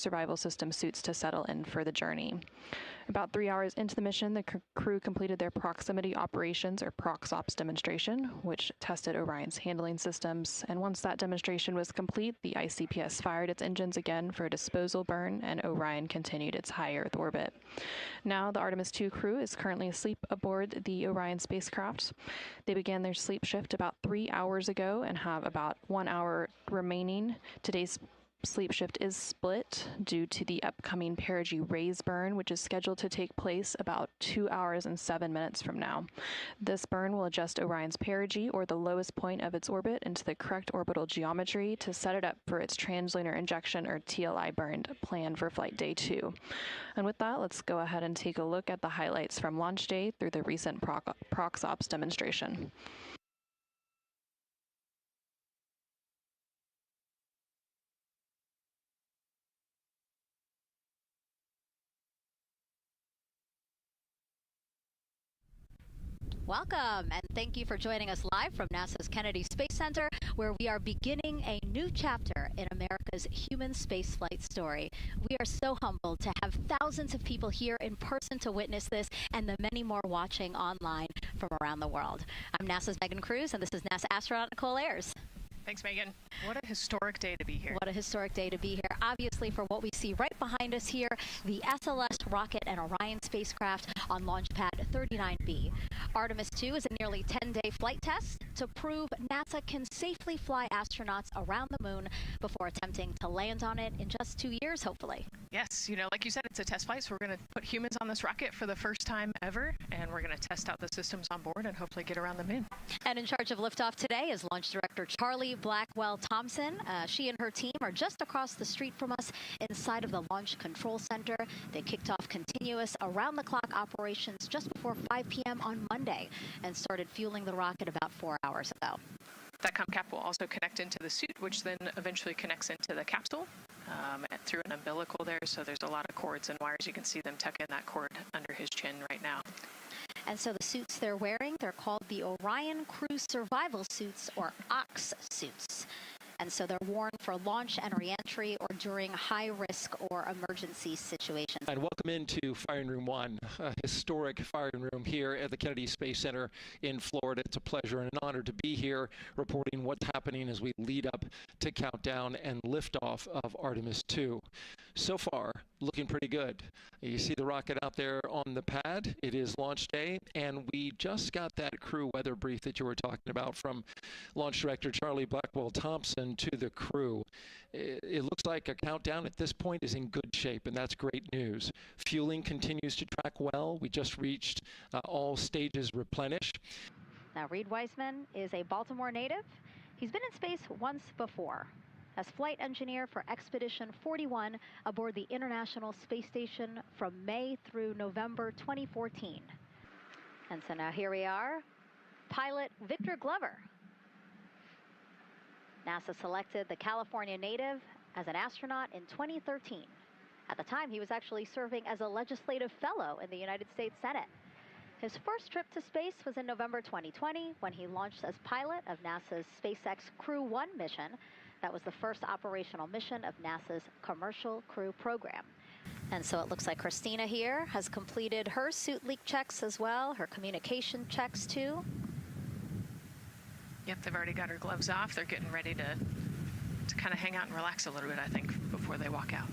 survival system suits to settle in for the journey. About 3 hours into the mission, the crew completed their proximity operations or PROXOPS demonstration, which tested Orion's handling systems. And once that demonstration was complete, the ICPS fired its engines again for a disposal burn, and Orion continued its high Earth orbit. Now, the Artemis II crew is currently asleep aboard the Orion spacecraft. They began their sleep shift about 3 hours ago and have about 1 hour remaining. Today's sleep shift is split due to the upcoming perigee raise burn, which is scheduled to take place about 2 hours and 7 minutes from now. This burn will adjust Orion's perigee, or the lowest point of its orbit, into the correct orbital geometry to set it up for its translunar injection, or TLI, burn planned for Flight Day 2. And with that, let's go ahead and take a look at the highlights from launch day through the recent PROXOPS demonstration. Welcome, and thank you for joining us live from NASA's Kennedy Space Center, where we are beginning a new chapter in America's human spaceflight story. We are so humbled to have thousands of people here in person to witness this, and the many more watching online from around the world. I'm NASA's Megan Cruz, and this is NASA astronaut Nicole Ayers. Thanks, Megan. What a historic day to be here. What a historic day to be here. Obviously, for what we see right behind us here, the SLS rocket and Orion spacecraft on launch pad 39B. Artemis II is a nearly 10-day flight test to prove NASA can safely fly astronauts around the moon before attempting to land on it in just 2 years, hopefully. Yes, like you said, it's a test flight, so we're going to put humans on this rocket for the first time ever, and we're going to test out the systems on board and hopefully get around the moon. And in charge of liftoff today is Launch Director Charlie Blackwell-Thompson. She and her team are just across the street from us inside of the Launch Control Center. They kicked off continuous around-the-clock operations just before 5 p.m. on Monday and started fueling the rocket about 4 hours ago. That com cap will also connect into the suit, which then eventually connects into the capsule through an umbilical there. So there's a lot of cords and wires. You can see them tuck in that cord under his chin right now. And so the suits they're wearing, they're called the Orion Crew Survival Suits, or OX suits. And so they're worn for launch and reentry or during high-risk or emergency situations. And welcome into Firing Room 1, a historic firing room here at the Kennedy Space Center in Florida. It's a pleasure and an honor to be here reporting what's happening as we lead up to countdown and liftoff of Artemis II. So far, looking pretty good. You see the rocket out there on the pad. It is launch day, and we just got that crew weather brief that you were talking about from Launch Director Charlie Blackwell-Thompson to the crew. It looks like a countdown at this point is in good shape, and that's great news. Fueling continues to track well. We just reached all stages replenished. Now, Reed Weissman is a Baltimore native. He's been in space once before as flight engineer for Expedition 41 aboard the International Space Station from May through November 2014. And so now here we are, pilot Victor Glover. NASA selected the California native as an astronaut in 2013. At the time, he was actually serving as a legislative fellow in the United States Senate. His first trip to space was in November 2020 when he launched as pilot of NASA's SpaceX Crew 1 mission. That was the first operational mission of NASA's Commercial Crew program. And so it looks like Christina here has completed her suit leak checks as well, her communication checks too. Yep, they've already got her gloves off. They're getting ready to kind of hang out and relax a little bit, I think, before they walk out.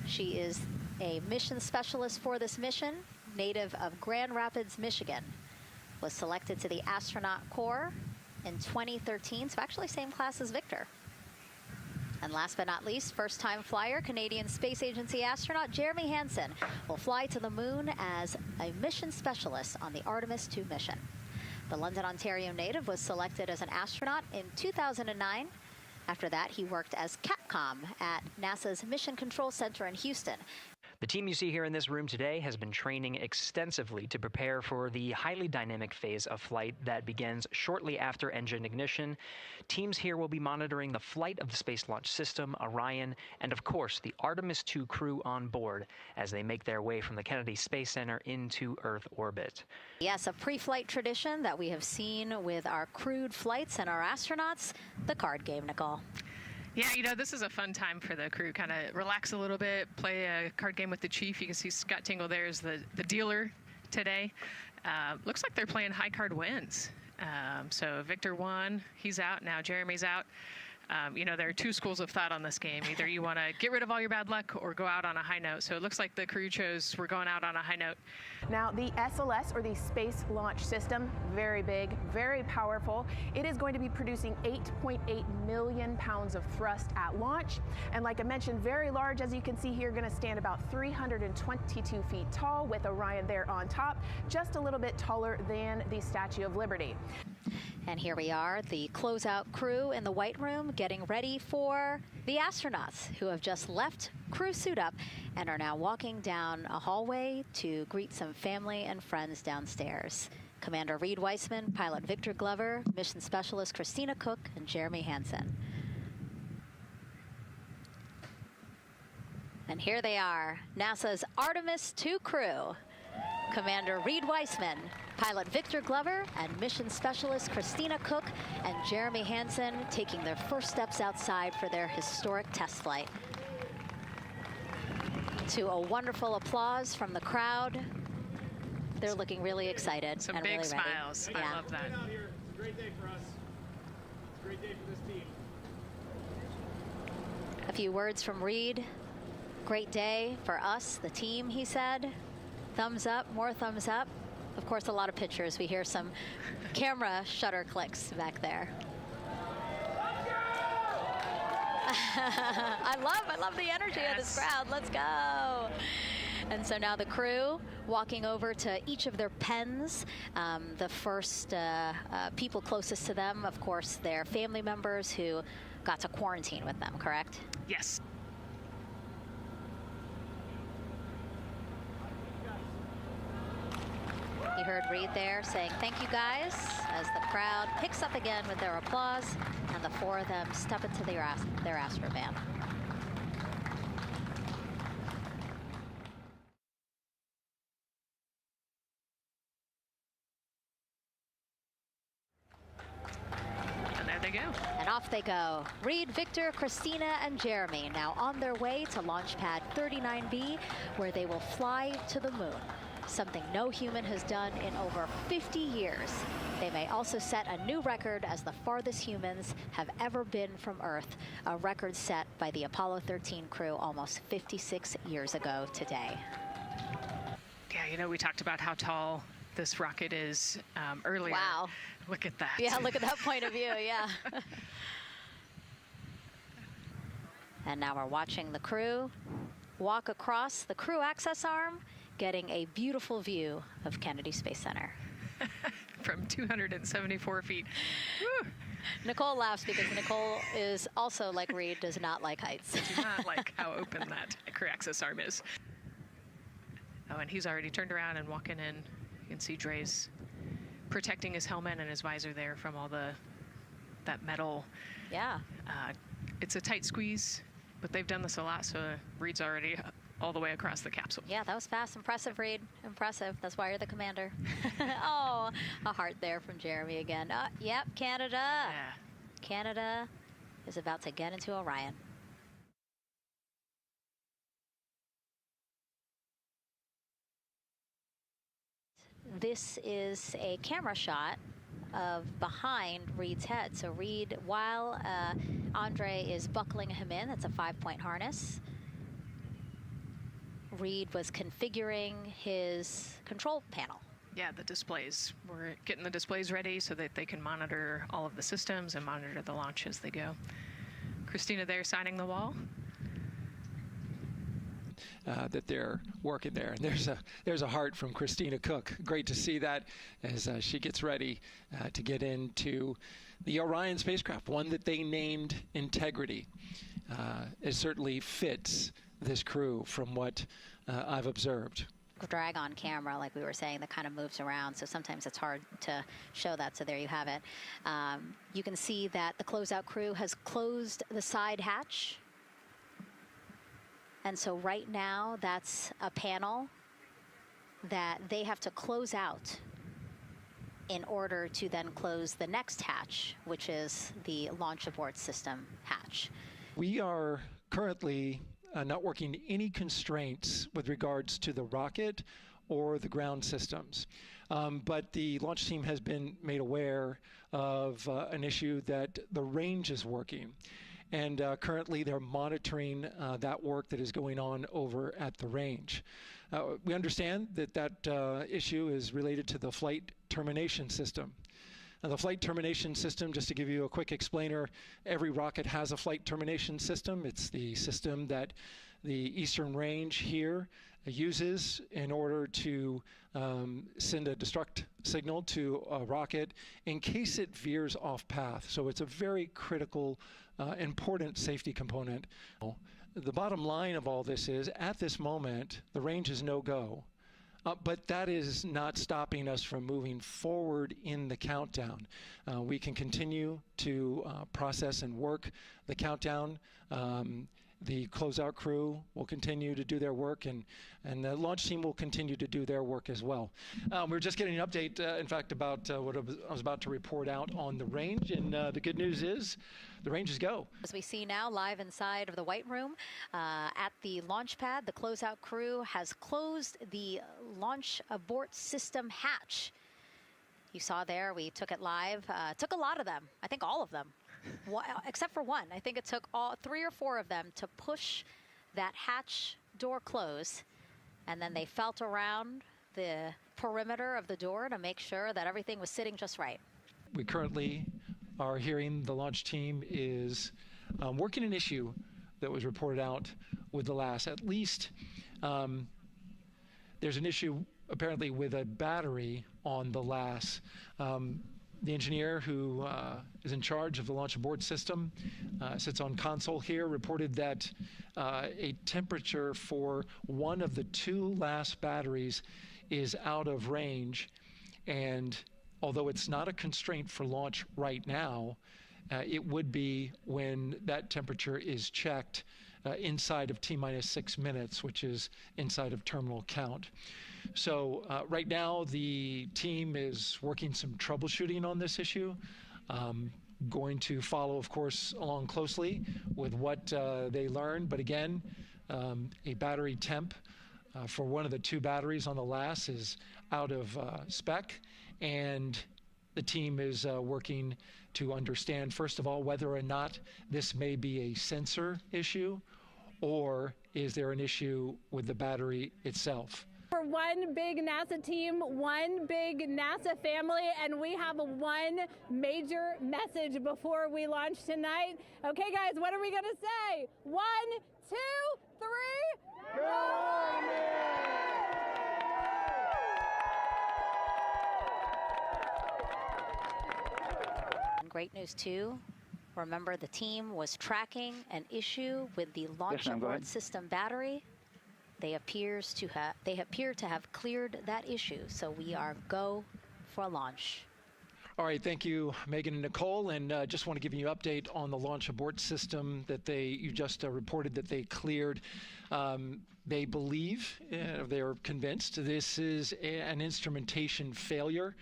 She is a mission specialist for this mission, native of Grand Rapids, Michigan. Was selected to the Astronaut Corps in 2013, so actually same class as Victor. And last but not least, first-time flyer, Canadian Space Agency astronaut Jeremy Hansen will fly to the moon as a mission specialist on the Artemis II mission. The London, Ontario native was selected as an astronaut in 2009. After that, he worked as Capcom at NASA's Mission Control Center in Houston. The team you see here in this room today has been training extensively to prepare for the highly dynamic phase of flight that begins shortly after engine ignition. Teams here will be monitoring the flight of the Space Launch System, Orion, and of course the Artemis II crew on board as they make their way from the Kennedy Space Center into Earth orbit. Yes, a pre-flight tradition that we have seen with our crewed flights and our astronauts, the card game, Nicole. Yeah, this is a fun time for the crew. Kind of relax a little bit, play a card game with the chief. You can see Scott Tingle there is the dealer today. Looks like they're playing high card wins. So Victor won. He's out. Now Jeremy's out. There are two schools of thought on this game. Either you want to get rid of all your bad luck or go out on a high note. So it looks like the crew chose we're going out on a high note. Now, the SLS, or the Space Launch System, very big, very powerful. It is going to be producing 8.8 million pounds of thrust at launch. And like I mentioned, very large, as you can see here, going to stand about 322 feet tall with Orion there on top, just a little bit taller than the Statue of Liberty. And here we are, the closeout crew in the White Room getting ready for the astronauts who have just left crew suit up and are now walking down a hallway to greet some family and friends downstairs. Commander Reed Weissman, Pilot Victor Glover, Mission Specialist Christina Cook, and Jeremy Hansen. And here they are, NASA's Artemis II crew. Commander Reed Weissman, Pilot Victor Glover, and Mission Specialist Christina Cook and Jeremy Hansen taking their first steps outside for their historic test flight. To a wonderful applause from the crowd. They're looking really excited Some and big really smiles. ready. I love that. It's a great day for us. It's a great day for this team. A few words from Reed. Great day for us, the team, he said. Thumbs up, more thumbs up. Of course, a lot of pictures. We hear some camera shutter clicks back there. I love the energy of this crowd. Let's go. And so now the crew walking over to each of their pens. The first people closest to them, of course, their family members who got to quarantine with them, correct? Yes. You heard Reed there saying thank you guys as the crowd picks up again with their applause and the four of them step into their astrovan. And there they go. And off they go. Reed, Victor, Christina, and Jeremy now on their way to launch pad 39B, where they will fly to the moon. Something no human has done in over 50 years. They may also set a new record as the farthest humans have ever been from Earth, a record set by the Apollo 13 crew almost 56 years ago today. Yeah, we talked about how tall this rocket is earlier. Wow. Look at that. Yeah, look at that point of view, yeah. And now we're watching the crew walk across the crew access arm, getting a beautiful view of Kennedy Space Center. From 274 feet. Woo. Nicole laughs because Nicole is also, like Reed, does not like heights. Do not like how open that crew access arm is. Oh, and he's already turned around and walking in. You can see Dre's protecting his helmet and his visor there from all that metal. Yeah. It's a tight squeeze, but they've done this a lot, so Reed's already all the way across the capsule. Yeah, that was fast. Impressive, Reed. Impressive. That's why you're the commander. Oh, a heart there from Jeremy again. Yep, Canada. Yeah. Canada is about to get into Orion. This is a camera shot of behind Reed's head. So Reed, while Andre is buckling him in, that's a 5-point harness, Reed was configuring his control panel. Yeah, the displays. We're getting the displays ready so that they can monitor all of the systems and monitor the launch as they go. Christina there signing the wall. That they're working there. And there's a heart from Christina Cook. Great to see that as she gets ready to get into the Orion spacecraft, one that they named Integrity. It certainly fits this crew from what I've observed. Drag on camera, like we were saying, that kind of moves around, so sometimes it's hard to show that, so there you have it. You can see that the closeout crew has closed the side hatch. And so right now, that's a panel that they have to close out in order to then close the next hatch, which is the launch abort system hatch. We are currently not working any constraints with regards to the rocket or the ground systems. But the launch team has been made aware of an issue that the range is working. And currently they're monitoring that work that is going on over at the range. We understand that that issue is related to the flight termination system. Now, the flight termination system, just to give you a quick explainer, every rocket has a flight termination system. It's the system that the Eastern Range here uses in order to send a destruct signal to a rocket in case it veers off path. So it's a very critical, important safety component. The bottom line of all this is, at this moment, the range is no-go. But that is not stopping us from moving forward in the countdown. We can continue to process and work the countdown. The closeout crew will continue to do their work, and the launch team will continue to do their work as well. We're just getting an update, in fact, about what I was about to report out on the range, and the good news is the range is go. As we see now, live inside of the White Room at the launch pad, the closeout crew has closed the launch abort system hatch. You saw there, we took it live. Took a lot of them, I think all of them. Except for one. I think it took all 3 or 4 of them to push that hatch door close, and then they felt around the perimeter of the door to make sure that everything was sitting just right. We currently are hearing the launch team is working an issue that was reported out with the LAS. At least there's an issue apparently with a battery on the LAS. The engineer who is in charge of the launch abort system sits on console here, reported that a temperature for one of the 2 LAS batteries is out of range. And although it's not a constraint for launch right now, it would be when that temperature is checked inside of T-minus 6 minutes, which is inside of terminal count. So right now the team is working some troubleshooting on this issue. Going to follow, of course, along closely with what they learn. But again, a battery temp for one of the 2 batteries on the LAS is out of spec, and the team is working to understand, first of all, whether or not this may be a sensor issue, or is there an issue with the battery itself. We're one big NASA team, one big NASA family, and we have one major message before we launch tonight. Okay, guys, what are we going to say? 1, 2, 3. Go Army! Great news, too. Remember, the team was tracking an issue with the launch abort system battery. They appear to have cleared that issue, so we are go for launch. All right, thank you, Megan and Nicole, and just want to give you an update on the launch abort system that you just reported that they cleared. They believe, they're convinced, this is an instrumentation failure.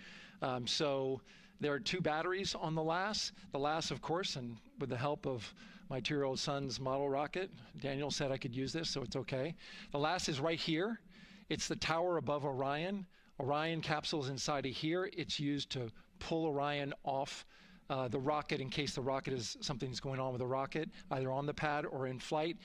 So there are 2 batteries on the LAS. The LAS, of course, and with the help of my 2-year-old son's model rocket, Daniel said I could use this, so it's okay. The LAS is right here. It's the tower above Orion. Orion capsule is inside of here. It's used to pull Orion off the rocket in case something's going on with the rocket, either on the pad or in flight.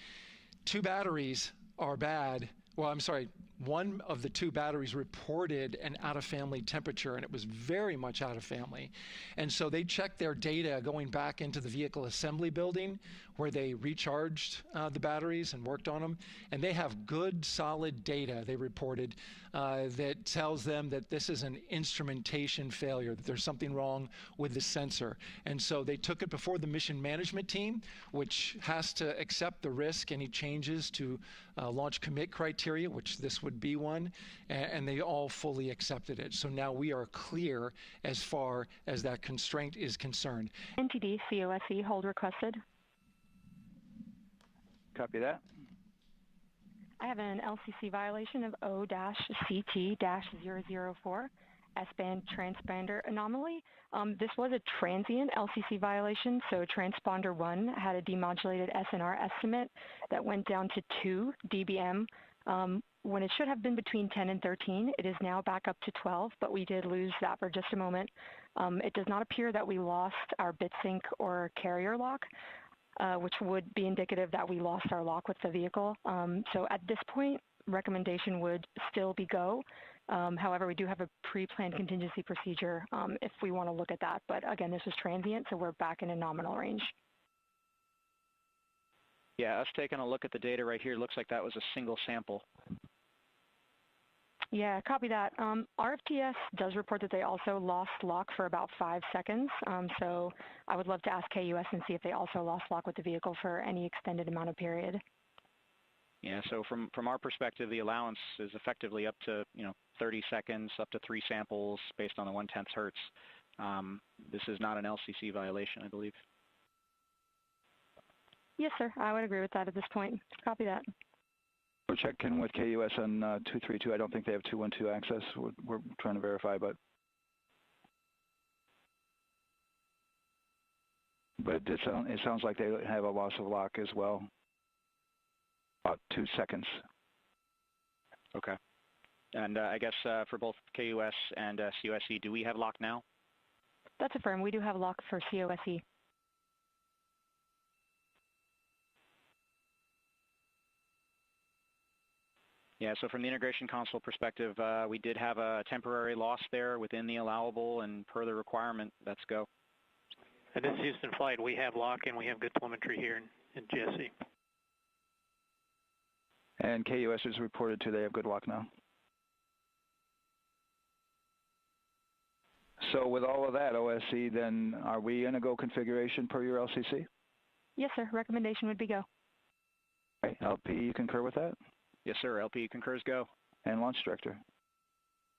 2 batteries are bad. Well, I'm sorry, one of the 2 batteries reported an out-of-family temperature, and it was very much out of family. And so they checked their data going back into the vehicle assembly building where they recharged the batteries and worked on them. And they have good, solid data, they reported, that tells them that this is an instrumentation failure, that there's something wrong with the sensor. And so they took it before the mission management team, which has to accept the risk, any changes to launch commit criteria, which this would be one, and they all fully accepted it. So now we are clear as far as that constraint is concerned. NTD COSE hold requested. Copy that. I have an LCC violation of O-CT-004 S-band transponder anomaly. This was a transient LCC violation, so transponder 1 had a demodulated SNR estimate that went down to 2 dBm when it should have been between 10 and 13. It is now back up to 12, but we did lose that for just a moment. It does not appear that we lost our bit sync or carrier lock, which would be indicative that we lost our lock with the vehicle. So at this point, recommendation would still be go. However, we do have a pre-planned contingency procedure if we want to look at that. But again, this was transient, so we're back in a nominal range. Yeah, us taking a look at the data right here, looks like that was a single sample. Yeah, copy that. RFTS does report that they also lost lock for about 5 seconds. So I would love to ask KUS and see if they also lost lock with the vehicle for any extended amount of period. Yeah, so from our perspective, the allowance is effectively up to 30 seconds, up to 3 samples based on the 1/10 hertz. This is not an LCC violation, I believe. Yes, sir. I would agree with that at this point. Copy that. We're checking with KUS on 232. I don't think they have 212 access. We're trying to verify, but it sounds like they have a loss of lock as well. About 2 seconds. Okay. And I guess for both KUS and COSE, do we have lock now? That's affirmed. We do have lock for COSE. Yeah, so from the integration console perspective, we did have a temporary loss there within the allowable, and per the requirement, let's go. This is Houston Flight. We have lock and we have good telemetry here in GSE. And KUS has reported too, they have good lock now. So with all of that, OSC, then are we in a go configuration per your LCC? Yes, sir. Recommendation would be go. Okay. LP, you concur with that? Yes, sir. LP concurs go. And Launch Director?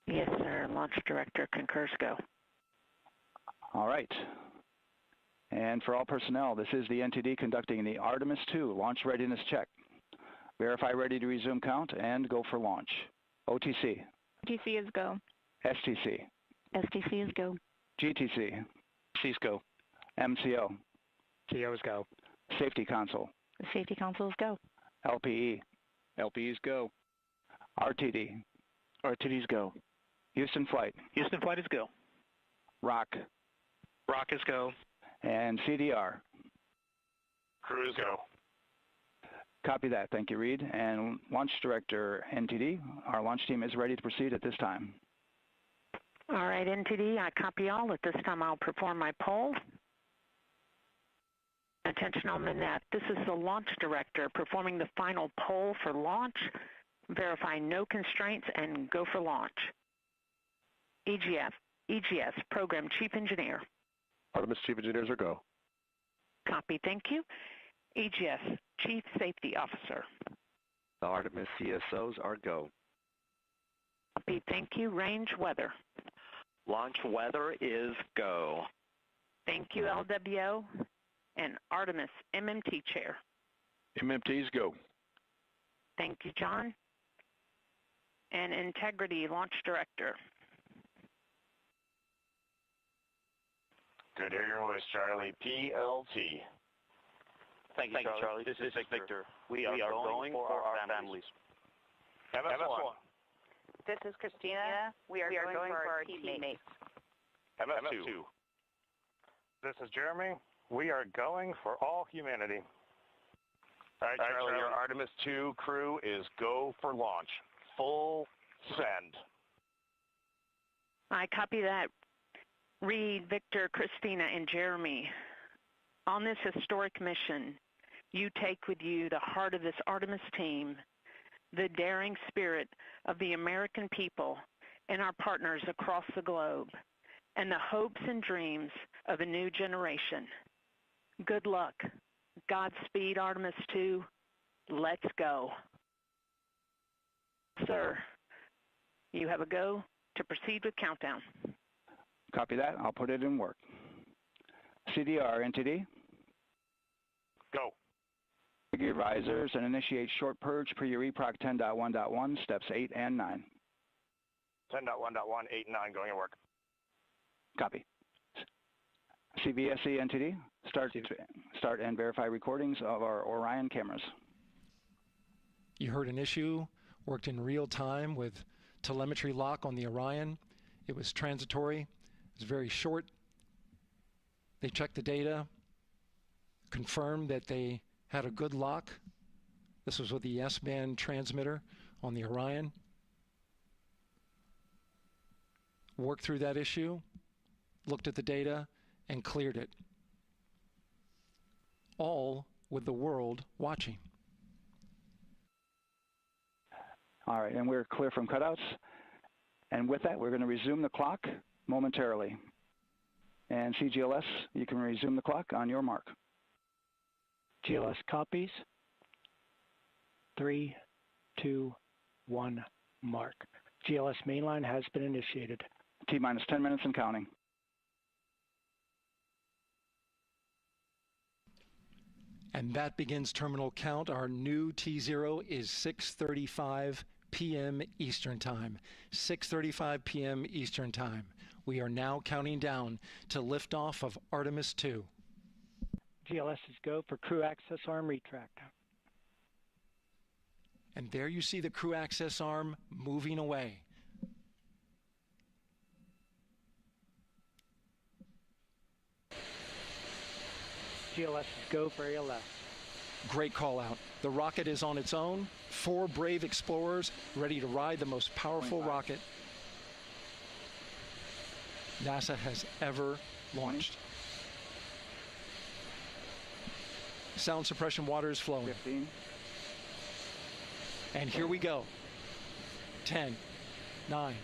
Yes, sir. Launch Director concurs go. All right. And for all personnel, this is the NTD conducting the Artemis II launch readiness check. Verify ready to resume count and go for launch. OTC? OTC is go. STC? STC is go. GTC? C's go. MCO? CO is go. Safety Console? The Safety Console is go. LPE? LPE's go. RTD? RTD's go. Houston Flight? Houston Flight is go. ROC? ROC is go. And CDR? Crew is go. Copy that. Thank you, Reed. And Launch Director NTD, our launch team is ready to proceed at this time. All right, NTD, I copy all. At this time, I'll perform my poll. Attention on the net. This is the Launch Director performing the final poll for launch. Verify no constraints and go for launch. EGS, Program Chief Engineer. Artemis Chief Engineers are go. Copy, thank you. EGS, Chief Safety Officer. The Artemis CSOs are go. Copy, thank you. Range weather. Launch weather is go. Thank you, LWO. And Artemis MMT Chair. MMTs go. Thank you, John. And Integrity Launch Director. Good to hear your voice, Charlie. PLT. Thank you, Charlie. This is Victor. We are going for our families. MS1. This is Christina. We are going for our teammates. MS2. This is Jeremy. We are going for all humanity. All right, Charlie, your Artemis II crew is go for launch. Full send. I copy that. Reed, Victor, Christina, and Jeremy. On this historic mission, you take with you the heart of this Artemis team, the daring spirit of the American people and our partners across the globe, and the hopes and dreams of a new generation. Good luck. Godspeed, Artemis II. Let's go. Sir, you have a go to proceed with countdown. Copy that. I'll put it in work. CDR NTD. Go. Figure risers and initiate short purge per your EPROC 10.1.1, steps 8 and 9. 10.1.1, 8 and 9 going to work. Copy. CVSE NTD, start and verify recordings of our Orion cameras. You heard an issue, worked in real time with telemetry lock on the Orion. It was transitory, it was very short. They checked the data, confirmed that they had a good lock. This was with the S-band transmitter on the Orion. Worked through that issue, looked at the data, and cleared it. All with the world watching. All right, and we're clear from cutouts. And with that, we're going to resume the clock momentarily. And CGLS, you can resume the clock on your mark. GLS copies. 3, 2, 1, mark. GLS mainline has been initiated. T-minus 10 minutes and counting. And that begins terminal count. Our new T0 is 6:35 p.m. Eastern Time. 6:35 p.m. Eastern Time. We are now counting down to liftoff of Artemis 2. GLS is go for crew access arm retract. And there you see the crew access arm moving away. GLS is go for area left. Great call out. The rocket is on its own. 4 brave explorers ready to ride the most powerful rocket NASA has ever launched. Sound suppression water is flowing. 15. And here we go. 10, 9,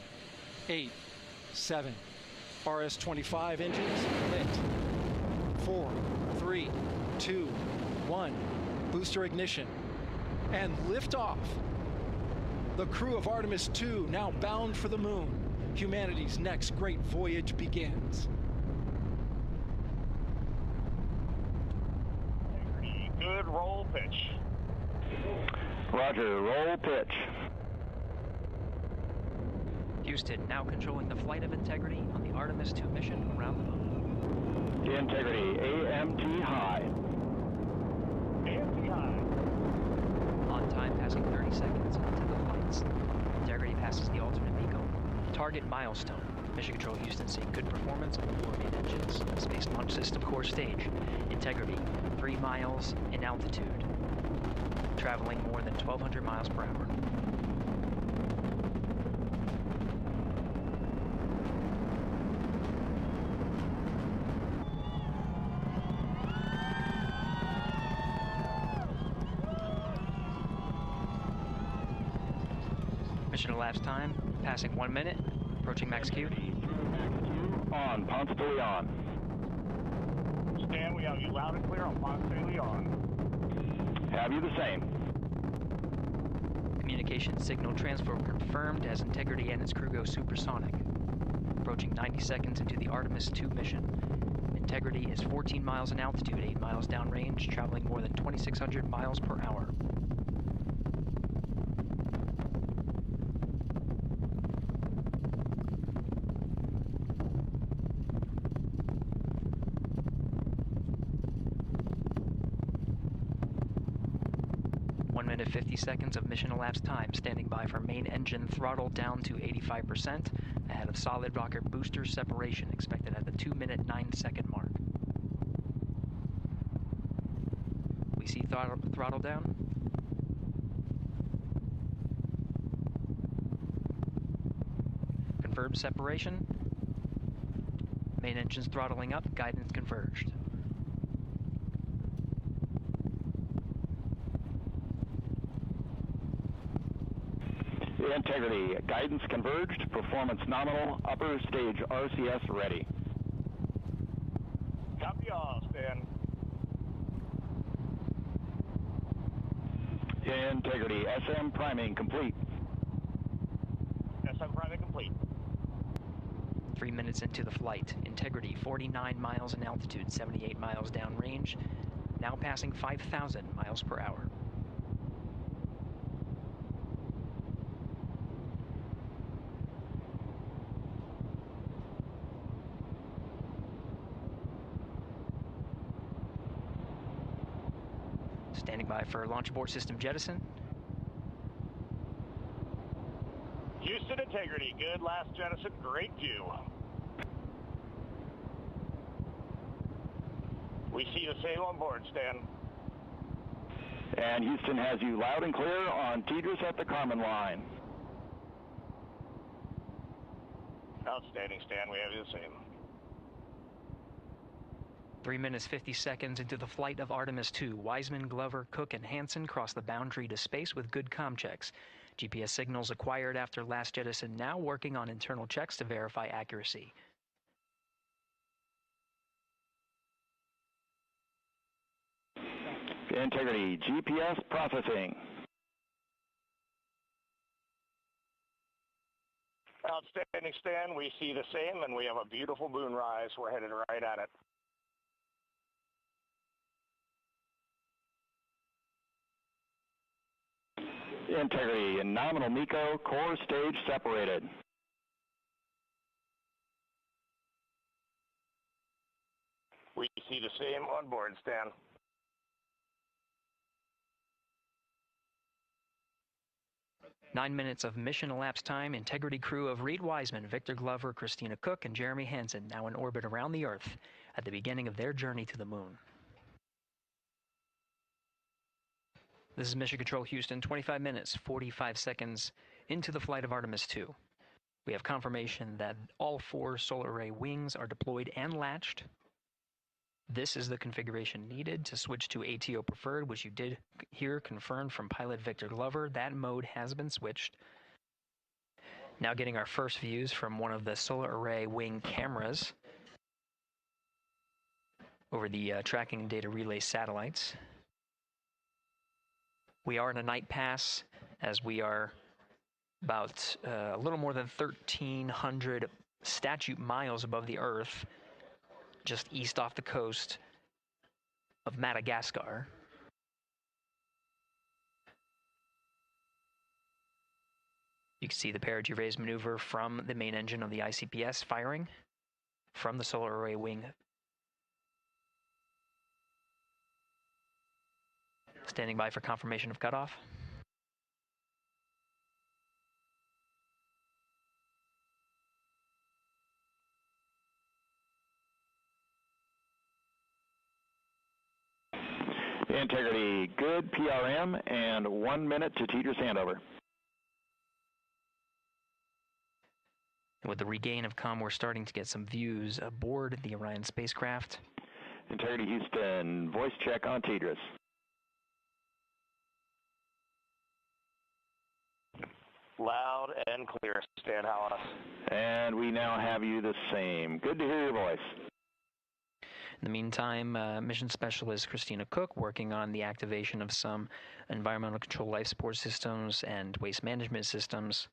8, 7. RS-25 engines lit. 4, 3, 2, 1. Booster ignition. And liftoff. The crew of Artemis 2 now bound for the moon. Humanity's next great voyage begins. Good roll pitch. Roger, roll pitch. Houston now controlling the flight of Integrity on the Artemis 2 mission around the moon. Integrity, AMT high. AMT high. On time passing 30 seconds into the flights. Integrity passes the alternate MECO. Target milestone. Mission Control Houston seeing good performance on the 4 main engines. Space Launch System core stage. Integrity, 3 miles in altitude. Traveling more than 1,200 miles per hour. Mission elapsed time, passing 1 minute, approaching max Q. On, Ponce de Leon. Stan, we have you loud and clear on Ponce de Leon. Have you the same. Communication signal transfer confirmed as Integrity and its crew go supersonic. Approaching 90 seconds into the Artemis 2 mission. Integrity is 14 miles in altitude, 8 miles downrange, traveling more than 2,600 miles per hour. Minute 50 seconds of mission elapsed time, standing by for main engine throttle down to 85%, ahead of solid rocket booster separation expected at the 2-minute 9-second mark. We see throttle down. Confirmed separation. Main engines throttling up, guidance converged. Integrity, guidance converged, performance nominal, upper stage RCS ready. Copy all, Stan. Integrity, SM priming complete. SM priming complete. 3 minutes into the flight. Integrity, 49 miles in altitude, 78 miles downrange, now passing 5,000 miles per hour. Standing by for launch abort system jettison. Houston integrity, good last jettison, great view. We see the same on board, Stan. And Houston has you loud and clear on TDRS at the Carmen line. Outstanding, Stan, we have you the same. 3 minutes, 50 seconds into the flight of Artemis II. Wiseman, Glover, Cook, and Hansen cross the boundary to space with good comm checks. GPS signals acquired after last jettison now working on internal checks to verify accuracy. Integrity, GPS processing. Outstanding, Stan. We see the same, and we have a beautiful moonrise. We're headed right at it. Integrity and nominal MECO, core stage separated. We see the same on board, Stan. Nine minutes of mission elapsed time. Integrity crew of Reed Wiseman, Victor Glover, Christina Cook, and Jeremy Hansen now in orbit around the Earth at the beginning of their journey to the moon. This is Mission Control Houston, 25 minutes, 45 seconds into the flight of Artemis II. We have confirmation that all 4 solar array wings are deployed and latched. This is the configuration needed to switch to ATO preferred, which you did hear confirmed from pilot Victor Glover. That mode has been switched. Now getting our first views from one of the solar array wing cameras over the tracking and data relay satellites. We are in a night pass as we are about a little more than 1,300 statute miles above the Earth, just east off the coast of Madagascar. You can see the perigee-raise maneuver from the main engine of the ICPS firing from the solar array wing. Standing by for confirmation of cutoff. Integrity, good PRM, and 1 minute to TDRS handover. And with the regain of comm, we're starting to get some views aboard the Orion spacecraft. Integrity Houston, voice check on TDRS. Loud and clear, Stan Hallis. And we now have you the same. Good to hear your voice. In the meantime, Mission Specialist Christina Cook working on the activation of some environmental control life support systems and waste management systems.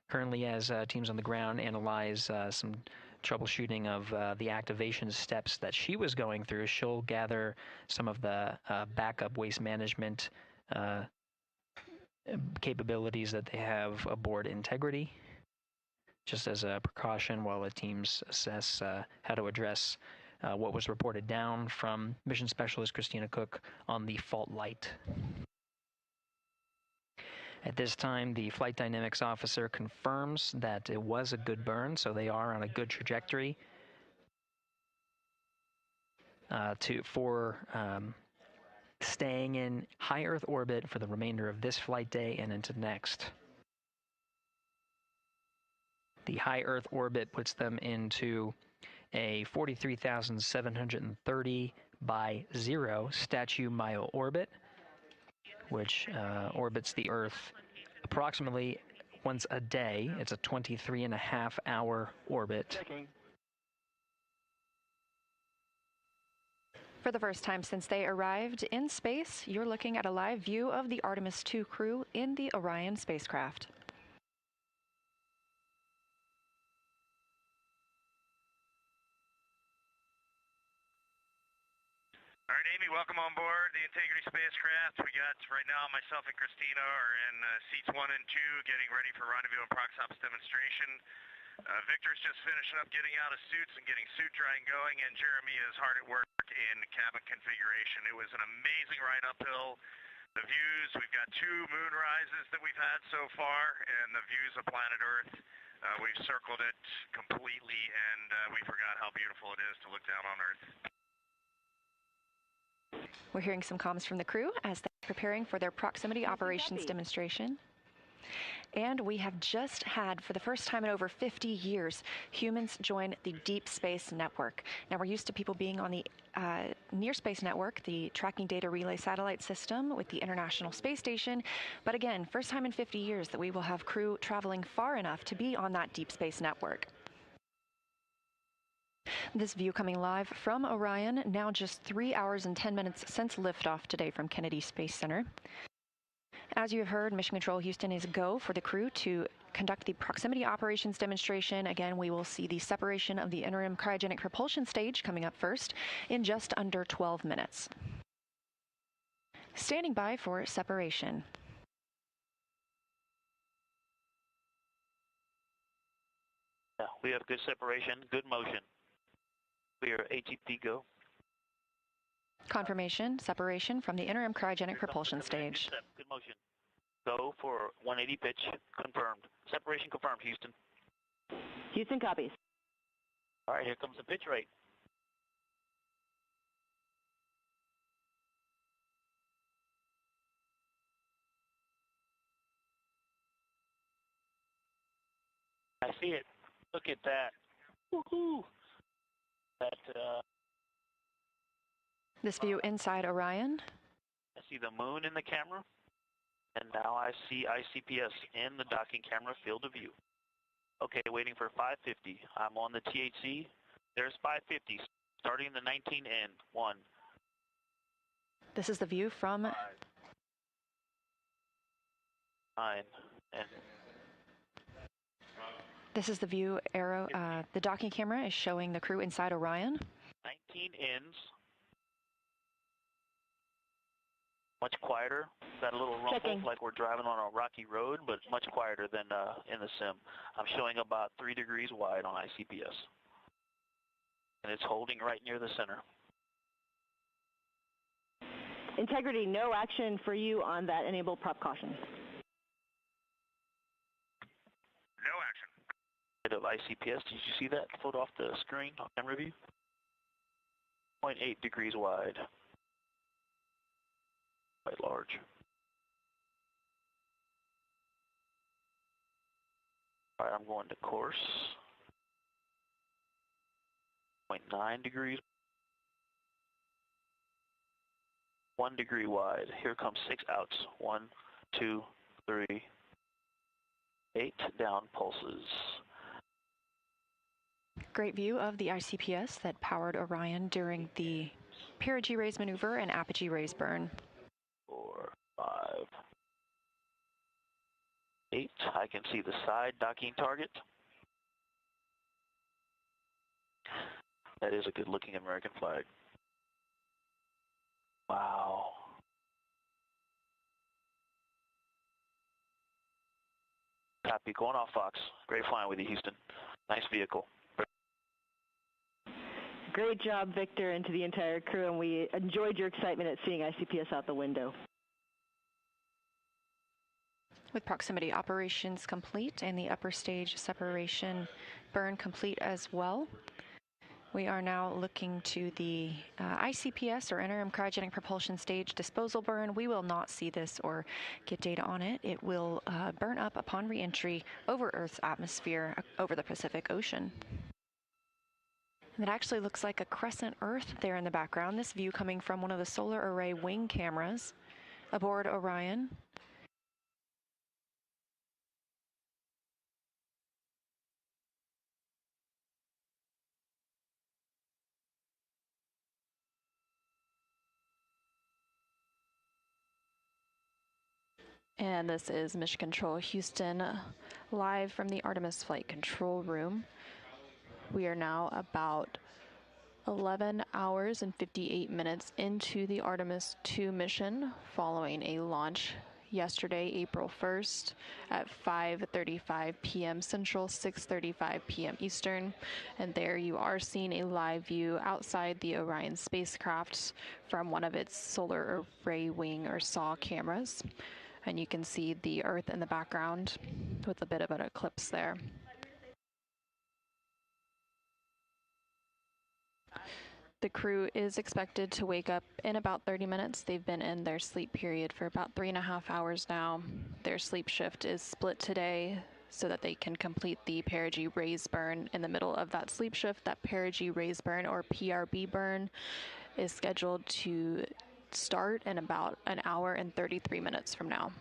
Currently, as teams on the ground analyze some troubleshooting of the activation steps that she was going through, she'll gather some of the backup waste management capabilities that they have aboard Integrity, just as a precaution while the teams assess how to address what was reported down from Mission Specialist Christina Cook on the fault light. At this time, the Flight Dynamics Officer confirms that it was a good burn, so they are on a good trajectory for staying in high Earth orbit for the remainder of this flight day and into next. The high Earth orbit puts them into a 43,730 by 0 statute mile orbit, which orbits the Earth approximately once a day. It's a 23.5-hour orbit. For the first time since they arrived in space, you're looking at a live view of the Artemis II crew in the Orion spacecraft. All right, Amy, welcome on board the Integrity spacecraft. We got, right now, myself and Christina are in seats 1 and 2, getting ready for rendezvous and prox ops demonstration. Victor's just finishing up getting out of suits and getting suit drying going, and Jeremy is hard at work in cabin configuration. It was an amazing ride uphill. The views, we've got 2 moon rises that we've had so far, and the views of planet Earth. We've circled it completely, and we forgot how beautiful it is to look down on Earth. We're hearing some comms from the crew as they're preparing for their proximity operations demonstration. And we have just had, for the first time in over 50 years, humans join the Deep Space Network. Now, we're used to people being on the Near Space Network, the Tracking Data Relay Satellite System with the International Space Station. But again, first time in 50 years that we will have crew traveling far enough to be on that Deep Space Network. This view coming live from Orion, now just 3 hours and 10 minutes since liftoff today from Kennedy Space Center. As you have heard, Mission Control Houston is go for the crew to conduct the proximity operations demonstration. Again, we will see the separation of the interim cryogenic propulsion stage coming up first in just under 12 minutes. Standing by for separation. Yeah, we have good separation, good motion. We are ATP go. Confirmation, separation from the interim cryogenic propulsion stage. Good motion. Go for 180 pitch, confirmed. Separation confirmed, Houston. Houston copies. All right, here comes the pitch rate. I see it. Look at that. Woohoo! This view inside Orion. I see the moon in the camera, and now I see ICPS in the docking camera field of view. Okay, waiting for 550. I'm on the THC. There's 550, starting the 19N. 1. This is the view from 5, 9, and this is the view arrow. The docking camera is showing the crew inside Orion. 19 ends. Much quieter. Got a little rumble like we're driving on a rocky road, but much quieter than in the sim. I'm showing about 3 degrees wide on ICPS. And it's holding right near the center. Integrity, no action for you on that enable prop caution. No action. Bit of ICPS. Did you see that photo off the screen on camera view? 0.8 degrees wide. Quite large. All right, I'm going to course. 0.9 degrees. 1 degree wide. Here comes 6 outs. 1, 2, 3, 8 down pulses. Great view of the ICPS that powered Orion during the perigee raise maneuver and apogee raise burn. 4, 5, 8. I can see the side docking target. That is a good looking American flag. Wow. Copy. Going off, Fox. Great flying with you, Houston. Nice vehicle. Great job, Victor, and to the entire crew, and we enjoyed your excitement at seeing ICPS out the window. With proximity operations complete and the upper stage separation burn complete as well, we are now looking to the ICPS, or interim cryogenic propulsion stage disposal burn. We will not see this or get data on it. It will burn up upon re-entry over Earth's atmosphere over the Pacific Ocean. And it actually looks like a crescent Earth there in the background. This view coming from one of the solar array wing cameras aboard Orion. And this is Mission Control Houston, live from the Artemis Flight Control Room. We are now about 11 hours and 58 minutes into the Artemis 2 mission, following a launch yesterday, April 1st, at 5:35 p.m. Central, 6:35 p.m. Eastern. And there you are seeing a live view outside the Orion spacecraft from one of its solar array wing or SAW cameras. And you can see the Earth in the background with a bit of an eclipse there. The crew is expected to wake up in about 30 minutes. They've been in their sleep period for about 3.5 hours now. Their sleep shift is split today so that they can complete the perigee raise burn in the middle of that sleep shift. That perigee raise burn, or PRB burn, is scheduled to start in about an hour and 33 minutes from now.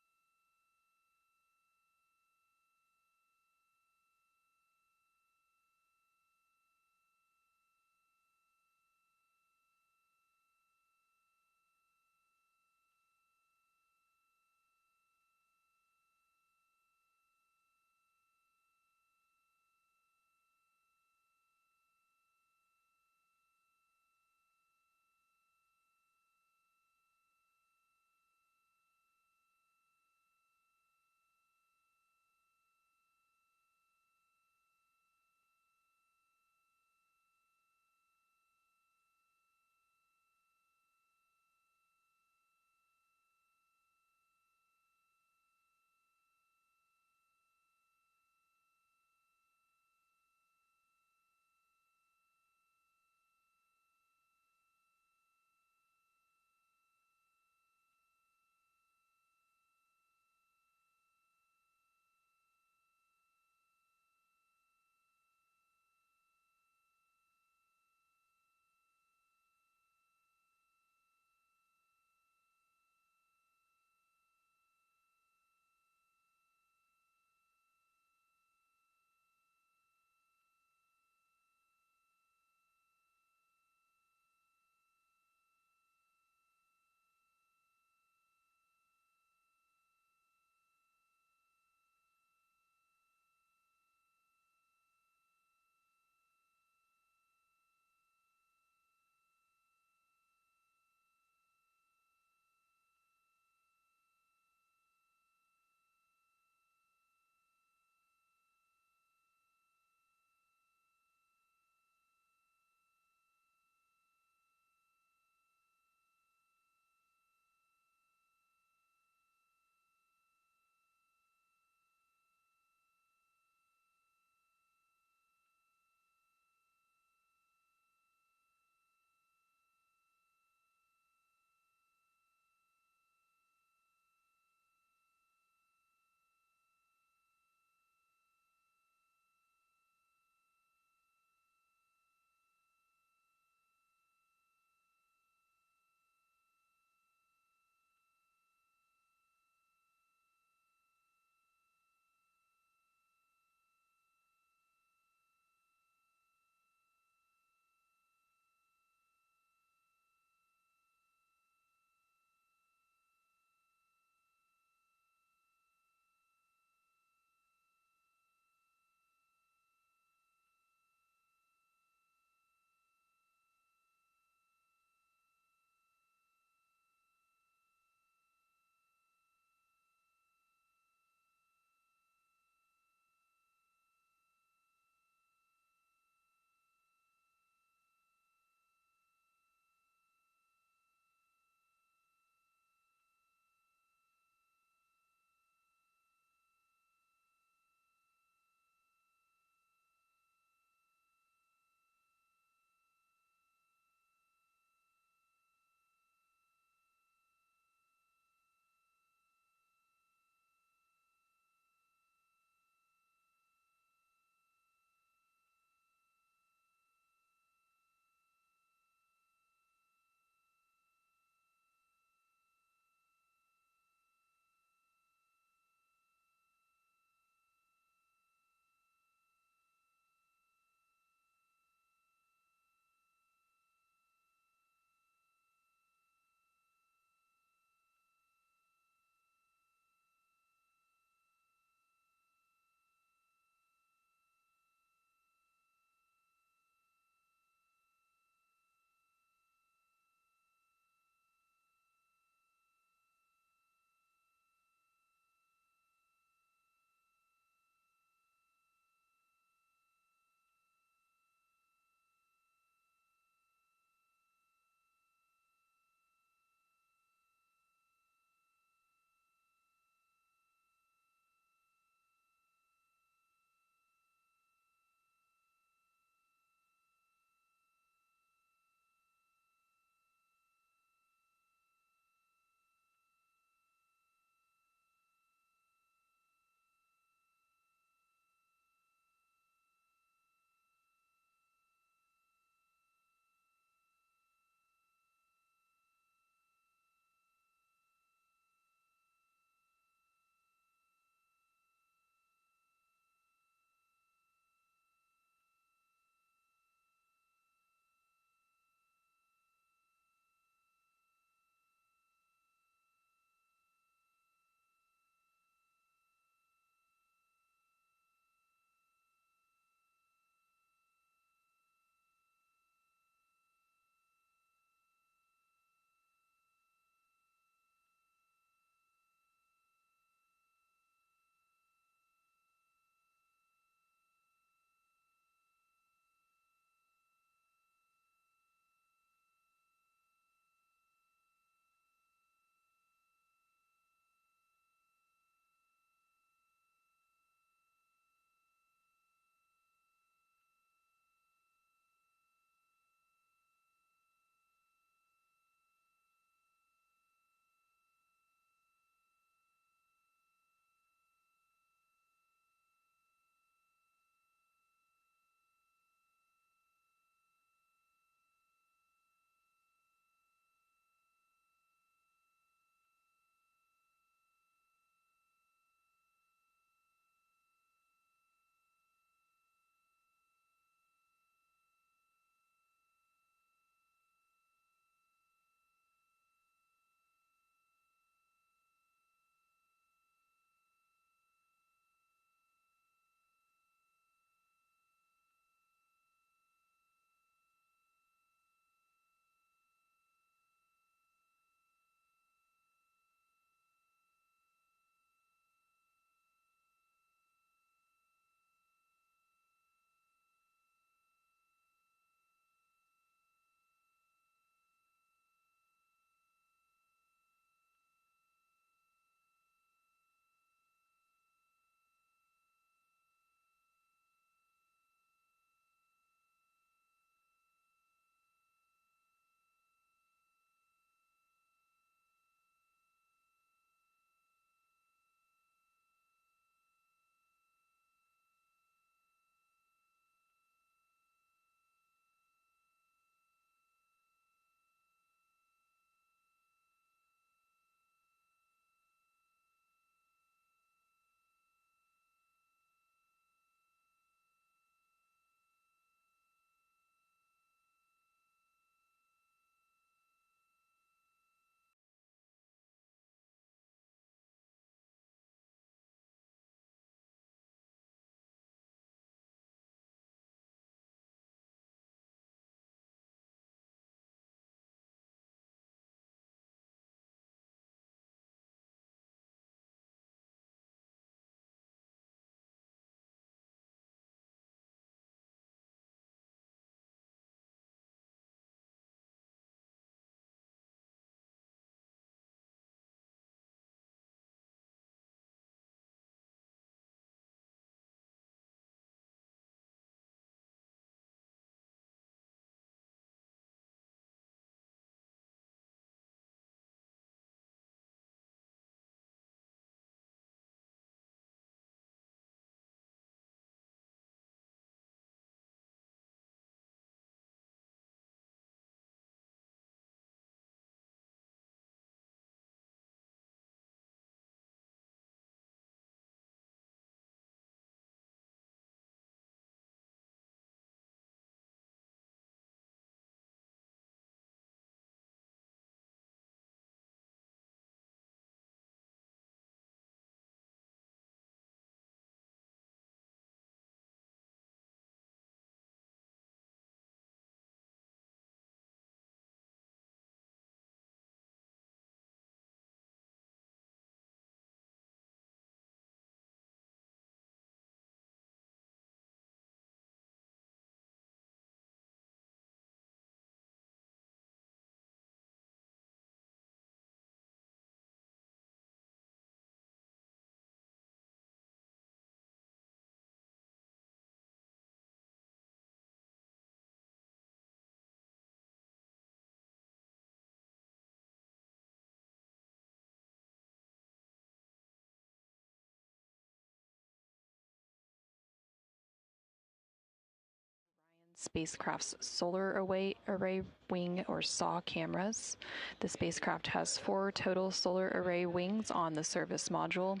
spacecraft's solar array wing or SAW cameras. The spacecraft has 4 total solar array wings on the service module.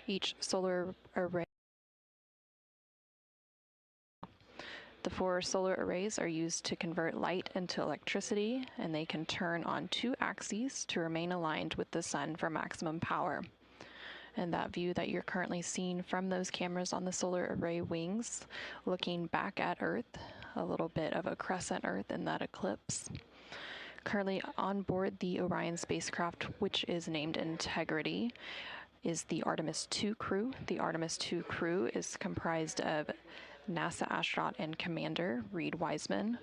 Each solar array The 4 solar arrays are used to convert light into electricity, and they can turn on 2 axes to remain aligned with the sun for maximum power. And that view that you're currently seeing from those cameras on the solar array wings, looking back at Earth, a little bit of a crescent Earth in that eclipse. Currently on board the Orion spacecraft, which is named Integrity, is the Artemis II crew. The Artemis II crew is comprised of NASA astronaut and commander Reed Wiseman,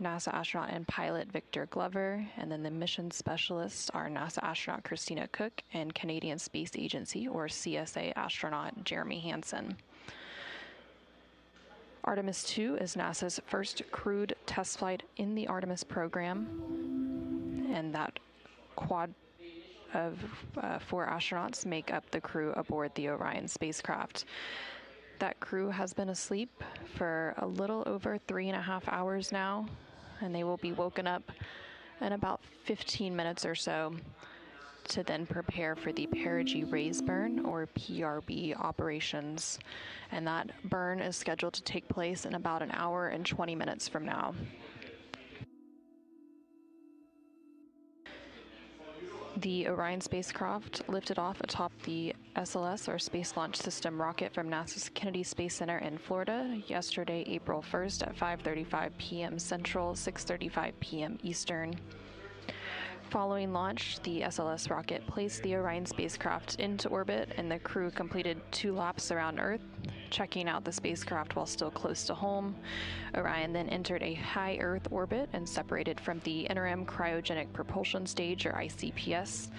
NASA astronaut and pilot Victor Glover, and then the mission specialists are NASA astronaut Christina Cook and Canadian Space Agency, or CSA astronaut Jeremy Hansen. Artemis II is NASA's first crewed test flight in the Artemis program, and that quad of 4 astronauts make up the crew aboard the Orion spacecraft. That crew has been asleep for a little over 3.5 hours now, and they will be woken up in about 15 minutes or so to then prepare for the perigee raise burn, or PRB operations. And that burn is scheduled to take place in about 1 hour and 20 minutes from now. The Orion spacecraft lifted off atop the SLS, or Space Launch System rocket, from NASA's Kennedy Space Center in Florida yesterday, April 1st at 5:35 p.m. Central, 6:35 p.m. Eastern. Following launch, the SLS rocket placed the Orion spacecraft into orbit, and the crew completed 2 laps around Earth, checking out the spacecraft while still close to home. Orion then entered a high Earth orbit and separated from the Interim Cryogenic Propulsion Stage, or ICPS,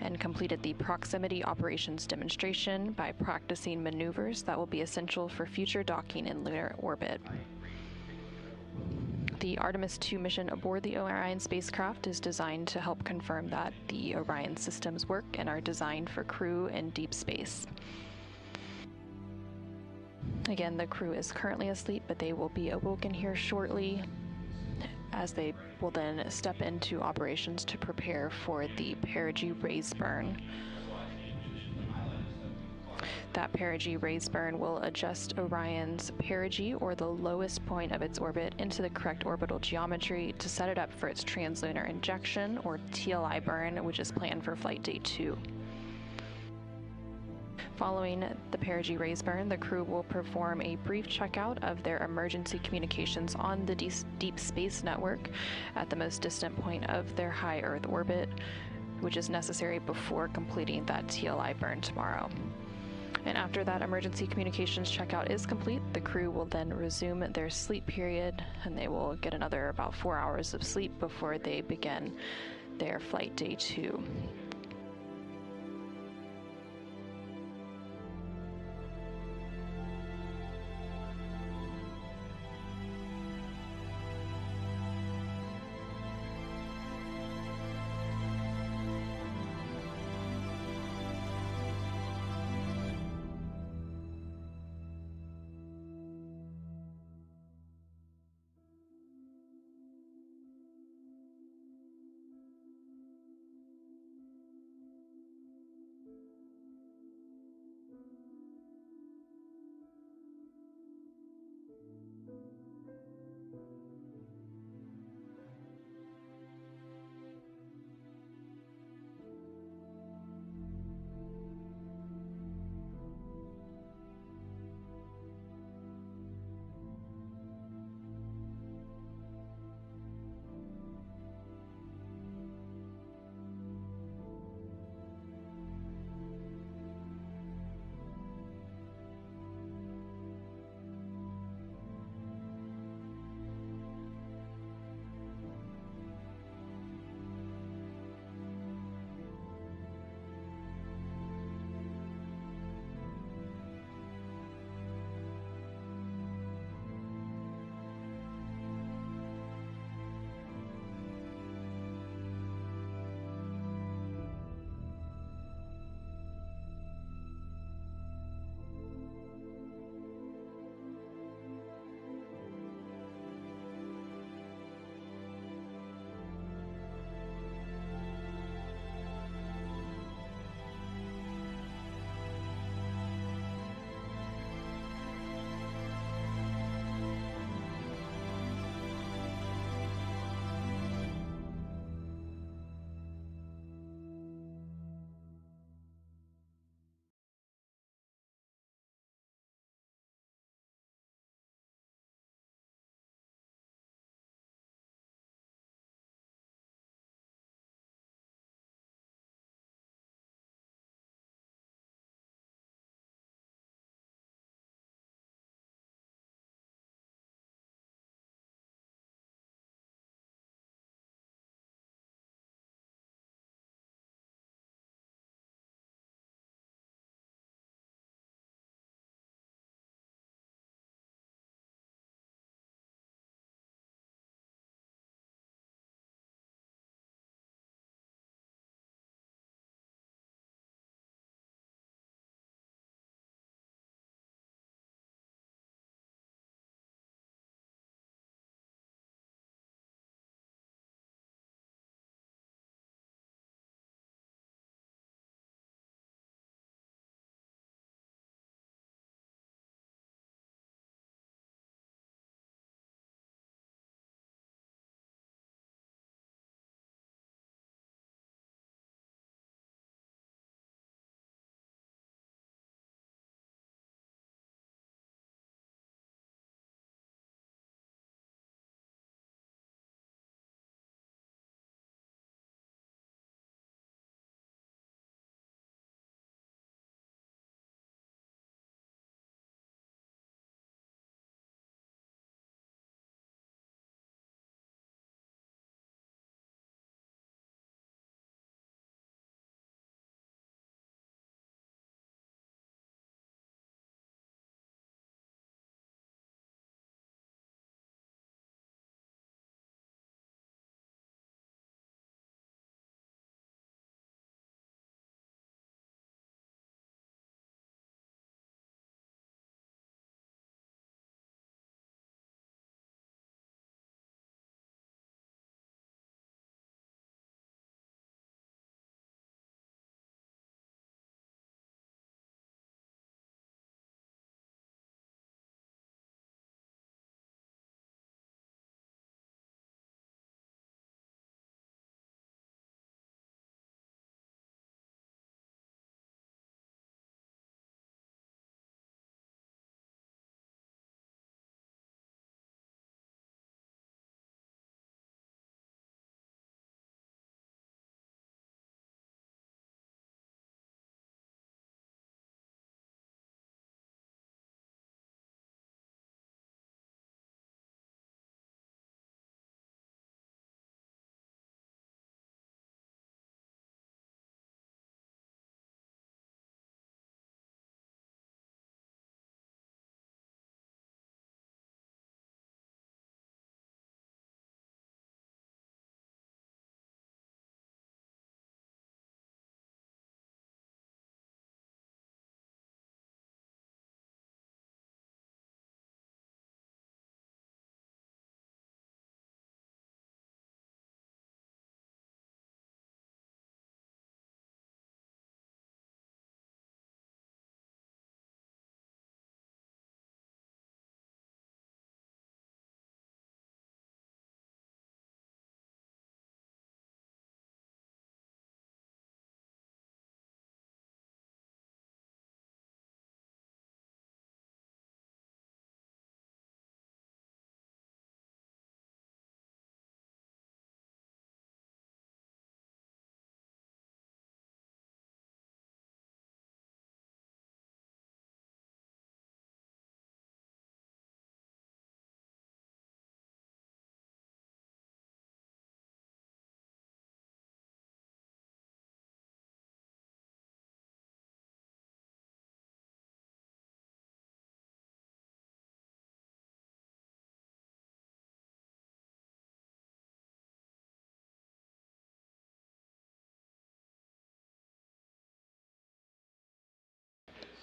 and completed the proximity operations demonstration by practicing maneuvers that will be essential for future docking in lunar orbit. The Artemis II mission aboard the Orion spacecraft is designed to help confirm that the Orion systems work and are designed for crew in deep space. Again, the crew is currently asleep, but they will be awoken here shortly, as they will then step into operations to prepare for the perigee raise burn. That perigee raise burn will adjust Orion's perigee, or the lowest point of its orbit, into the correct orbital geometry to set it up for its translunar injection, or TLI burn, which is planned for Flight Day 2. Following the perigee raise burn, the crew will perform a brief checkout of their emergency communications on the deep space network at the most distant point of their high Earth orbit, which is necessary before completing that TLI burn tomorrow. And after that emergency communications checkout is complete, the crew will then resume their sleep period, and they will get another about 4 hours of sleep before they begin their Flight Day 2.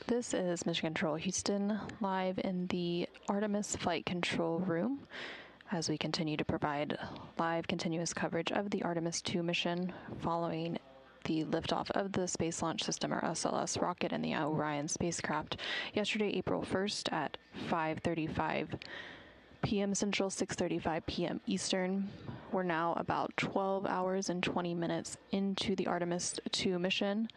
This is Mission Control Houston, live in the Artemis Flight Control Room as we continue to provide live continuous coverage of the Artemis 2 mission following the liftoff of the Space Launch System, or SLS, rocket and the Orion spacecraft yesterday, April 1st at 5:35 p.m. Central, 6:35 p.m. Eastern. We're now about 12 hours and 20 minutes into the Artemis 2 mission.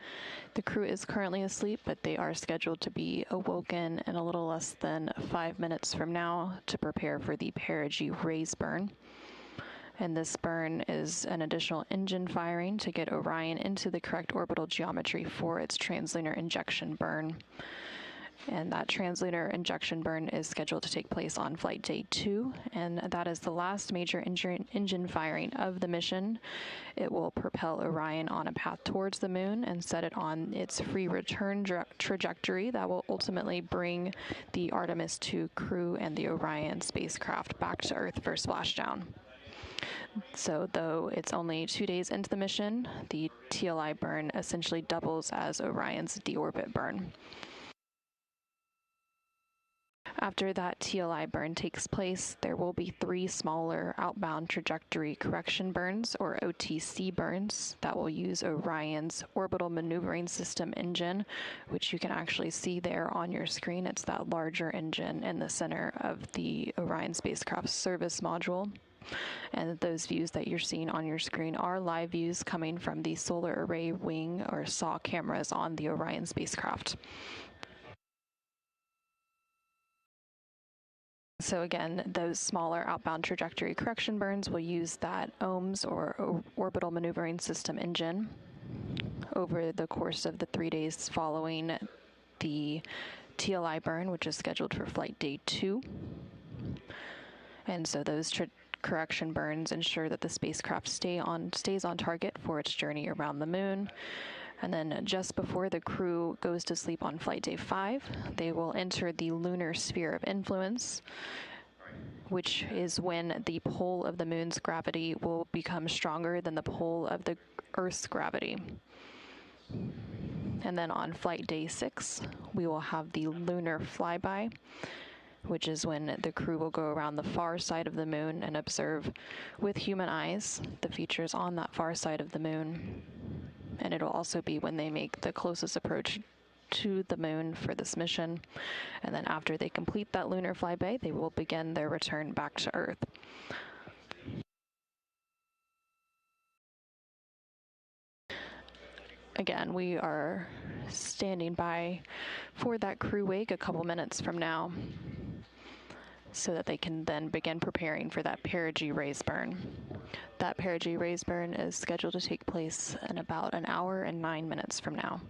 The crew is currently asleep, but they are scheduled to be awoken in a little less than 5 minutes from now to prepare for the perigee raise burn. And this burn is an additional engine firing to get Orion into the correct orbital geometry for its translunar injection burn. And that translunar injection burn is scheduled to take place on flight day 2, and that is the last major engine firing of the mission. It will propel Orion on a path towards the moon and set it on its free return trajectory that will ultimately bring the Artemis 2 crew and the Orion spacecraft back to Earth for splashdown. So though it's only 2 days into the mission, the TLI burn essentially doubles as Orion's deorbit burn. After that TLI burn takes place, there will be 3 smaller outbound trajectory correction burns, or OTC burns, that will use Orion's orbital maneuvering system engine, which you can actually see there on your screen. It's that larger engine in the center of the Orion spacecraft service module. And those views that you're seeing on your screen are live views coming from the solar array wing or SAW cameras on the Orion spacecraft. So again, those smaller outbound trajectory correction burns will use that OMS, or orbital maneuvering system engine, over the course of the 3 days following the TLI burn, which is scheduled for flight day 2. And so those correction burns ensure that the spacecraft stays on target for its journey around the moon. And then just before the crew goes to sleep on flight day 5, they will enter the lunar sphere of influence, which is when the pull of the moon's gravity will become stronger than the pull of the Earth's gravity. And then on flight day 6, we will have the lunar flyby, which is when the crew will go around the far side of the moon and observe with human eyes the features on that far side of the moon. And it'll also be when they make the closest approach to the moon for this mission. And then after they complete that lunar flyby, they will begin their return back to Earth. Again, we are standing by for that crew wake a couple minutes from now, so that they can then begin preparing for that perigee raise burn. That perigee raise burn is scheduled to take place in about an hour and 9 minutes from now.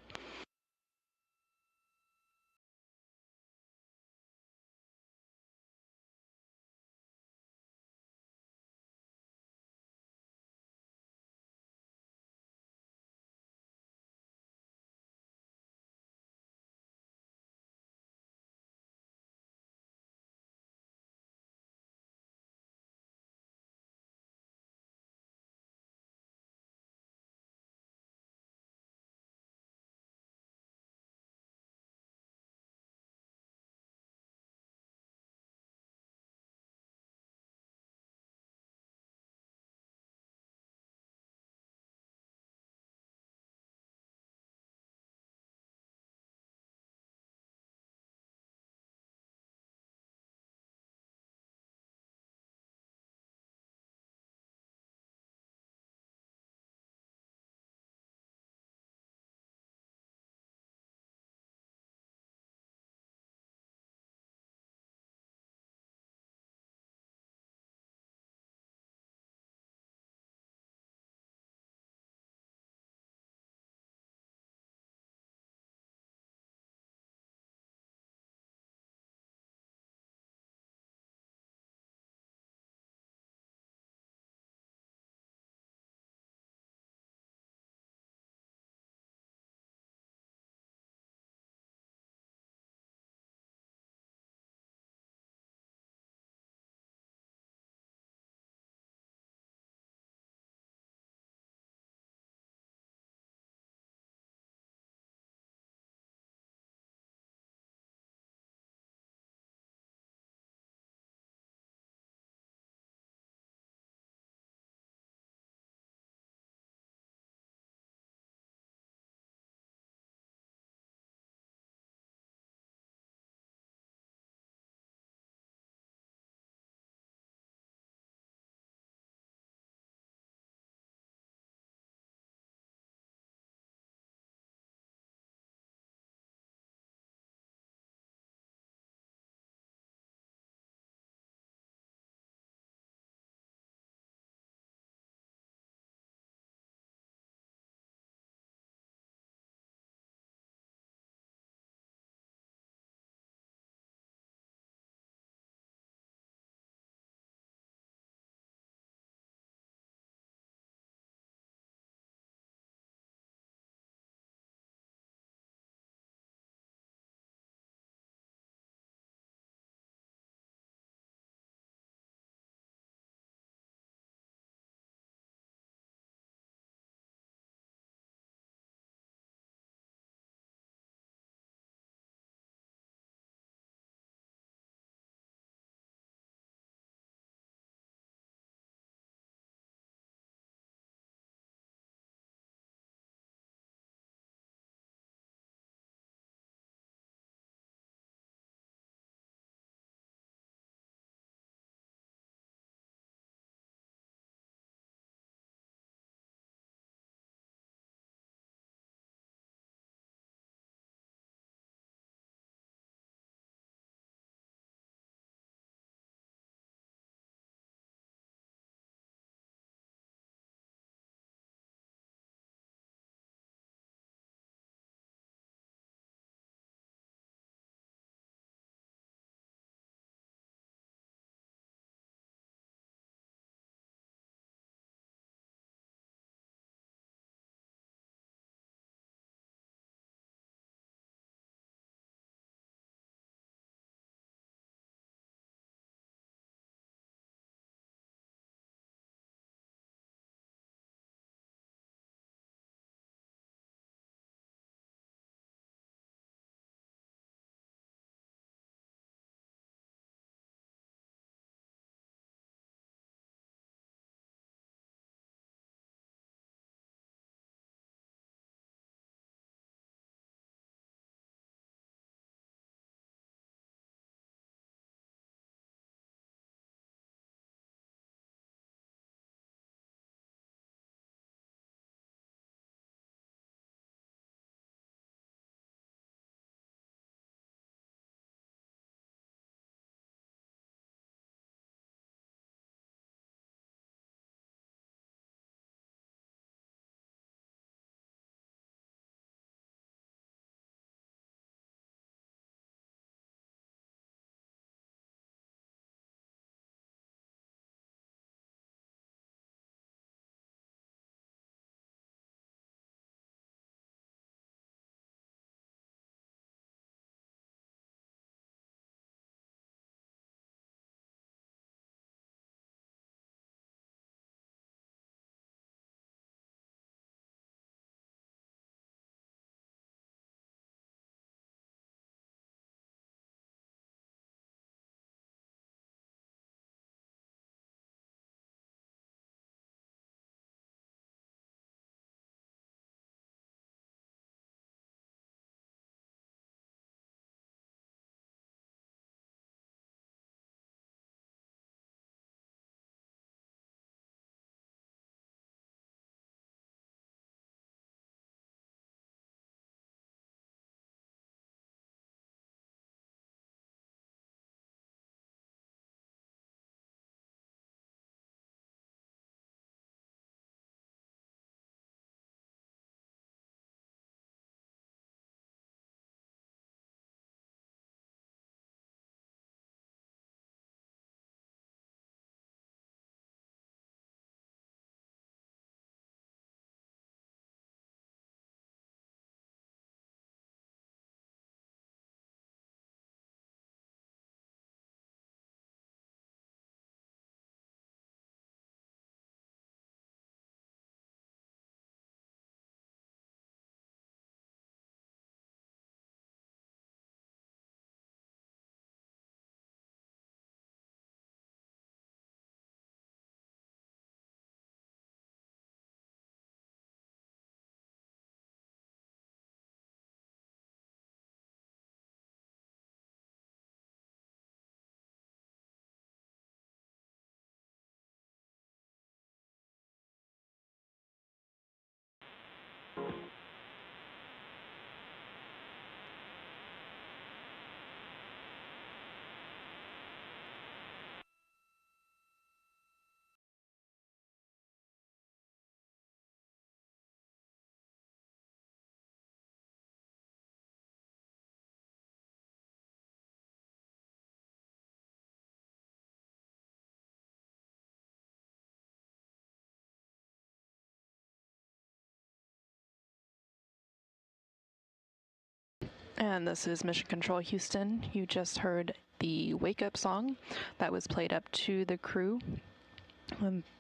And this is Mission Control Houston. You just heard the Wake Up song that was played up to the crew.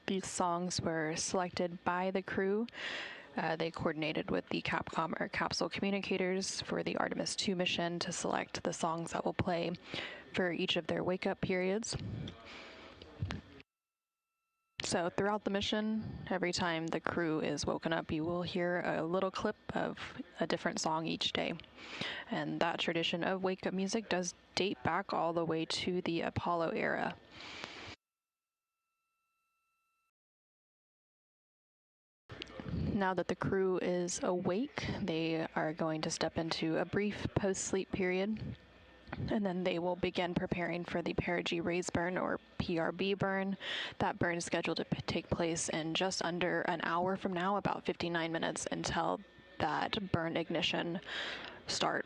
These songs were selected by the crew. They coordinated with the Capcom or capsule communicators for the Artemis 2 mission to select the songs that will play for each of their wake-up periods. So throughout the mission, every time the crew is woken up, you will hear a little clip of a different song each day. And that tradition of wake-up music does date back all the way to the Apollo era. Now that the crew is awake, they are going to step into a brief post-sleep period. And then they will begin preparing for the perigee raise burn, or PRB burn. That burn is scheduled to take place in just under an hour from now, about 59 minutes until that burn ignition start.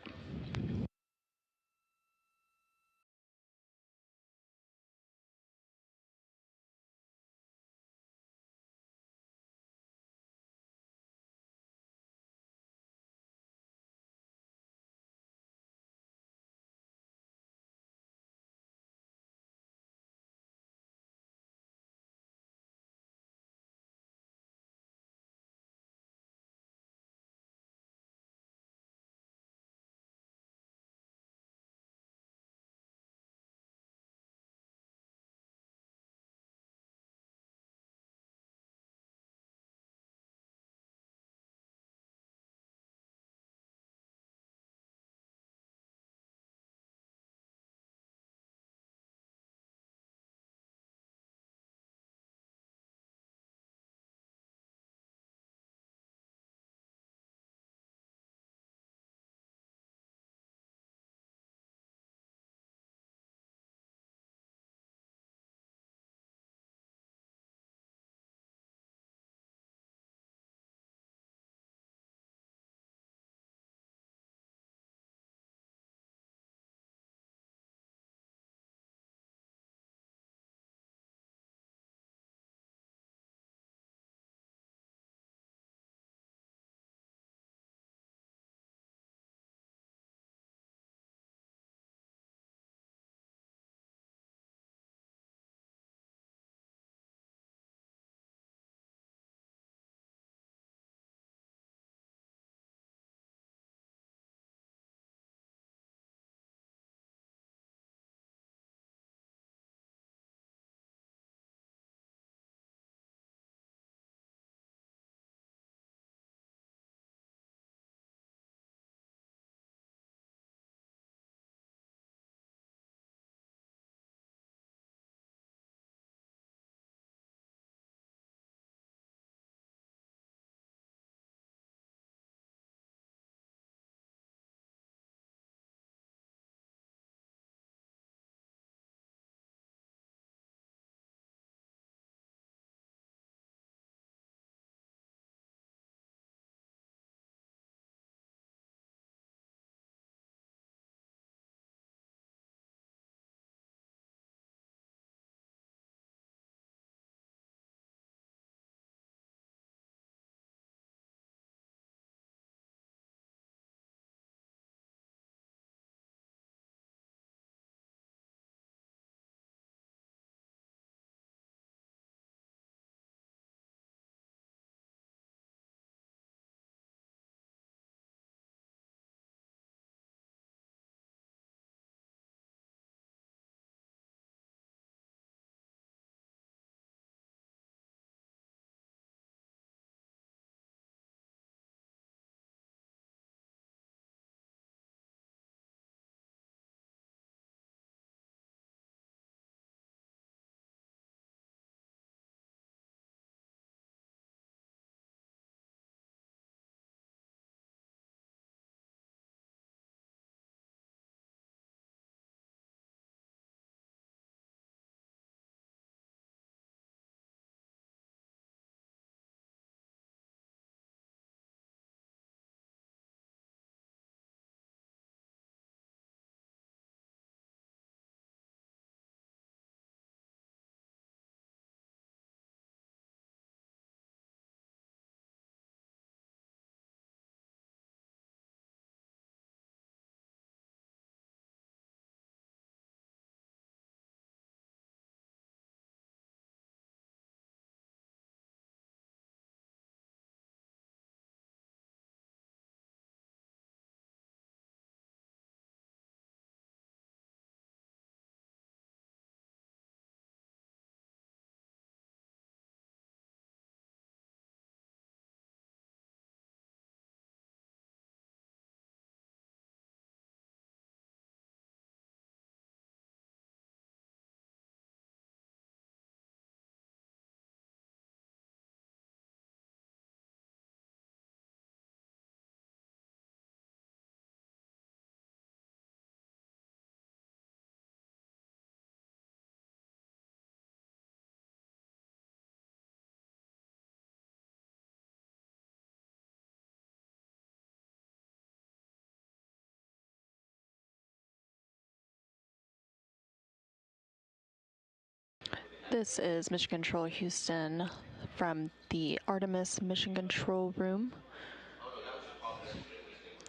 This is Mission Control Houston from the Artemis Mission Control Room.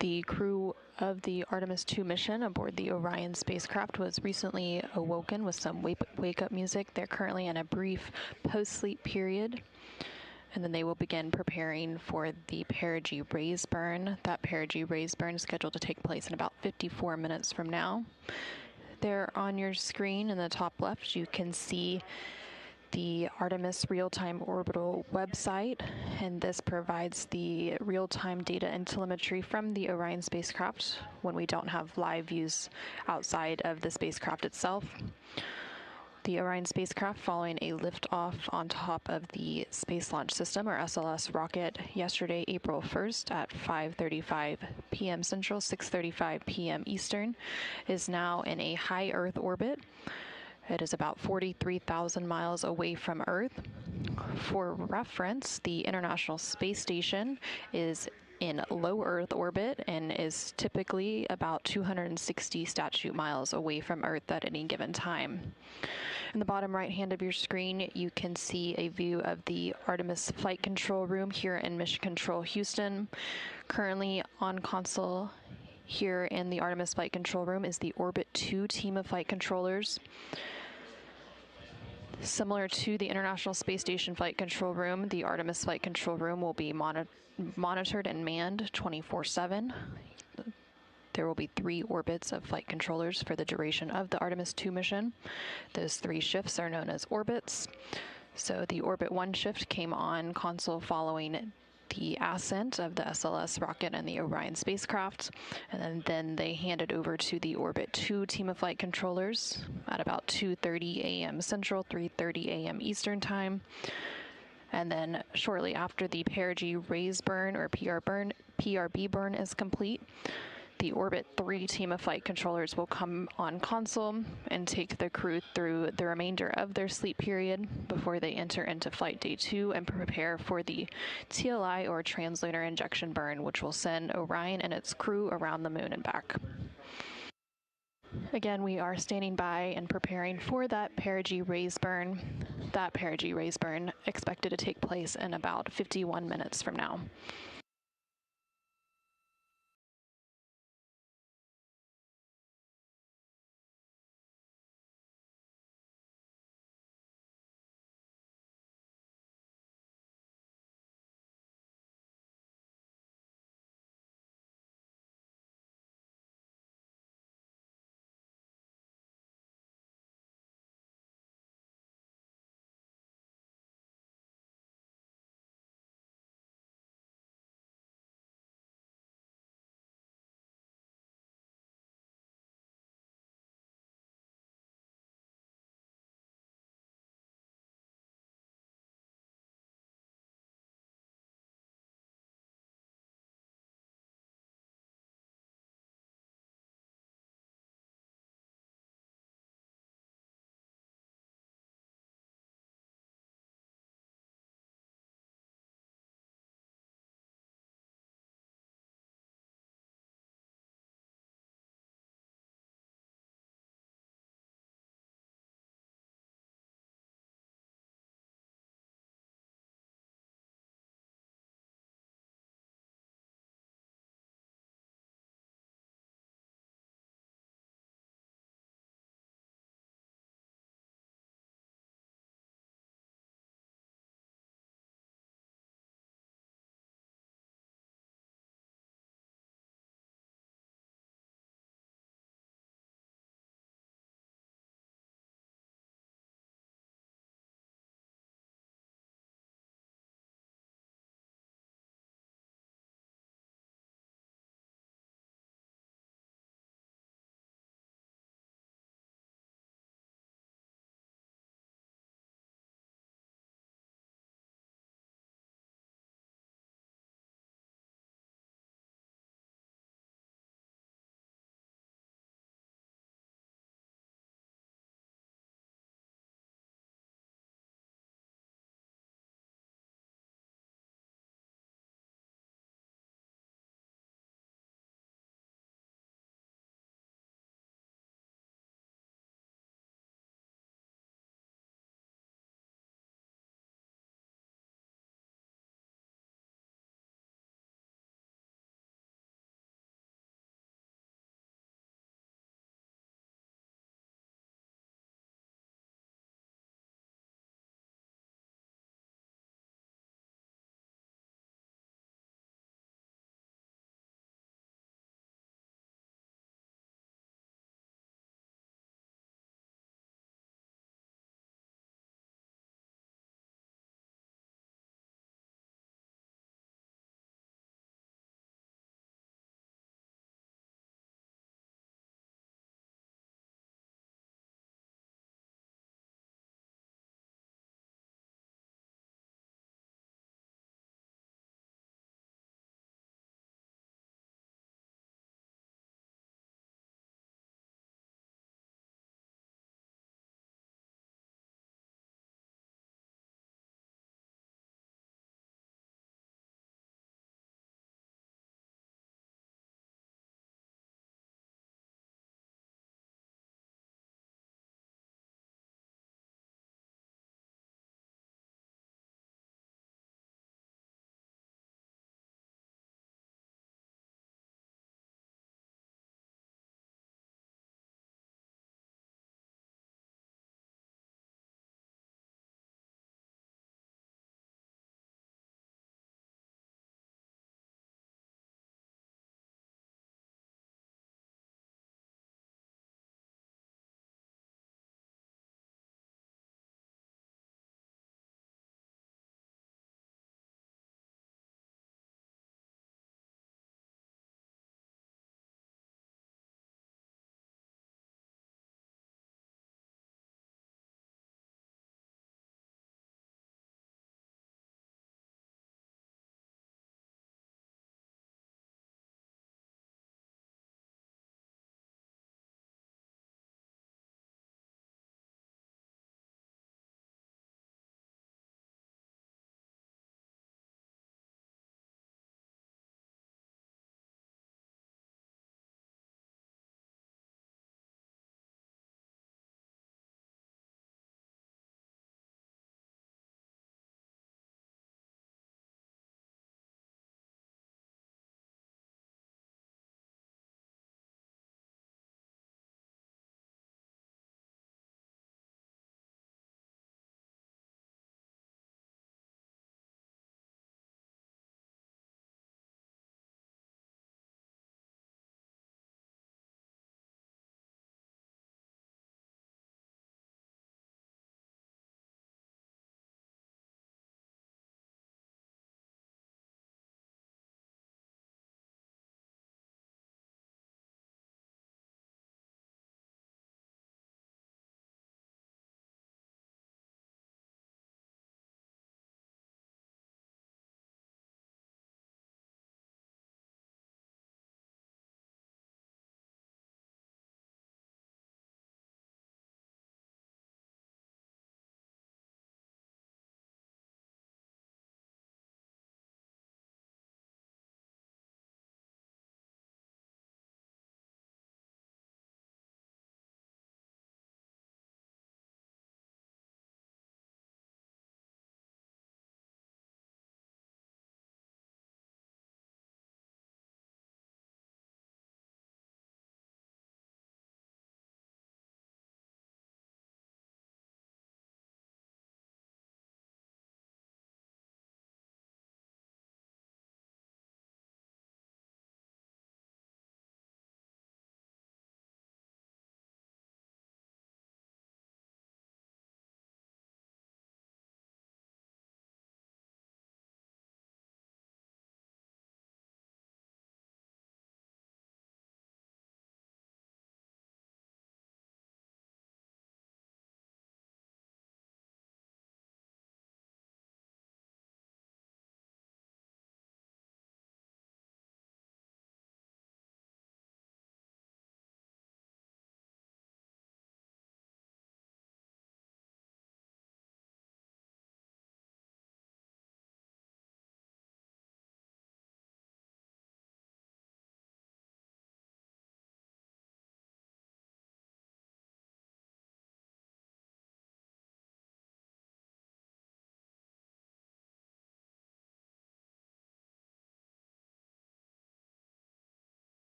The crew of the Artemis 2 mission aboard the Orion spacecraft was recently awoken with some wake-up music. They're currently in a brief post-sleep period, and then they will begin preparing for the perigee raise burn. That perigee raise burn is scheduled to take place in about 54 minutes from now. There on your screen in the top left, you can see the Artemis real-time orbital website, and this provides the real-time data and telemetry from the Orion spacecraft when we don't have live views outside of the spacecraft itself. The Orion spacecraft, following a liftoff on top of the Space Launch System, or SLS rocket, yesterday, April 1st at 5:35 p.m. Central, 6:35 p.m. Eastern, is now in a high Earth orbit. It is about 43,000 miles away from Earth. For reference, the International Space Station is in low Earth orbit and is typically about 260 statute miles away from Earth at any given time. In the bottom right hand of your screen, you can see a view of the Artemis Flight Control Room here in Mission Control Houston. Currently on console here in the Artemis Flight Control Room is the Orbit 2 team of flight controllers. Similar to the International Space Station Flight Control Room, the Artemis Flight Control Room will be monitored and manned 24/7. There will be 3 orbits of flight controllers for the duration of the Artemis 2 mission. Those 3 shifts are known as orbits. So the Orbit 1 shift came on console following the ascent of the SLS rocket and the Orion spacecraft, and then they handed over to the Orbit 2 team of flight controllers at about 2:30 a.m. Central, 3:30 a.m. Eastern Time. And then shortly after the perigee raise burn, or PRB burn, is complete, the Orbit 3 team of flight controllers will come on console and take the crew through the remainder of their sleep period before they enter into Flight Day 2 and prepare for the TLI, or translunar injection burn, which will send Orion and its crew around the moon and back. Again, we are standing by and preparing for that perigee raise burn. That perigee raise burn expected to take place in about 51 minutes from now.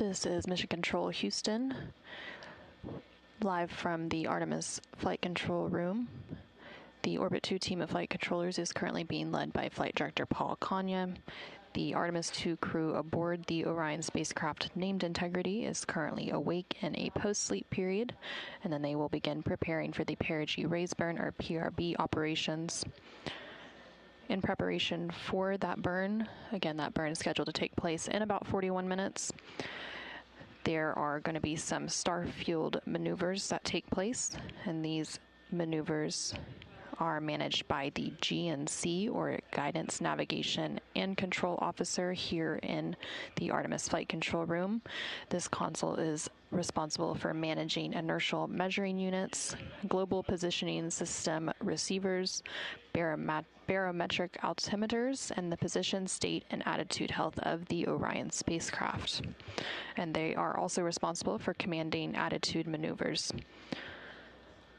This is Mission Control Houston, live from the Artemis Flight Control Room. The Orbit 2 team of flight controllers is currently being led by Flight Director Paul Kanya. The Artemis 2 crew aboard the Orion spacecraft named Integrity is currently awake in a post-sleep period, and then they will begin preparing for the perigee raise burn, or PRB, operations. In preparation for that burn, again, that burn is scheduled to take place in about 41 minutes. There are going to be some star-fueled maneuvers that take place, and these maneuvers are managed by the GNC, or Guidance, Navigation, and Control Officer, here in the Artemis Flight Control Room. This console is responsible for managing inertial measuring units, global positioning system receivers, barometric altimeters, and the position, state, and attitude health of the Orion spacecraft. And they are also responsible for commanding attitude maneuvers.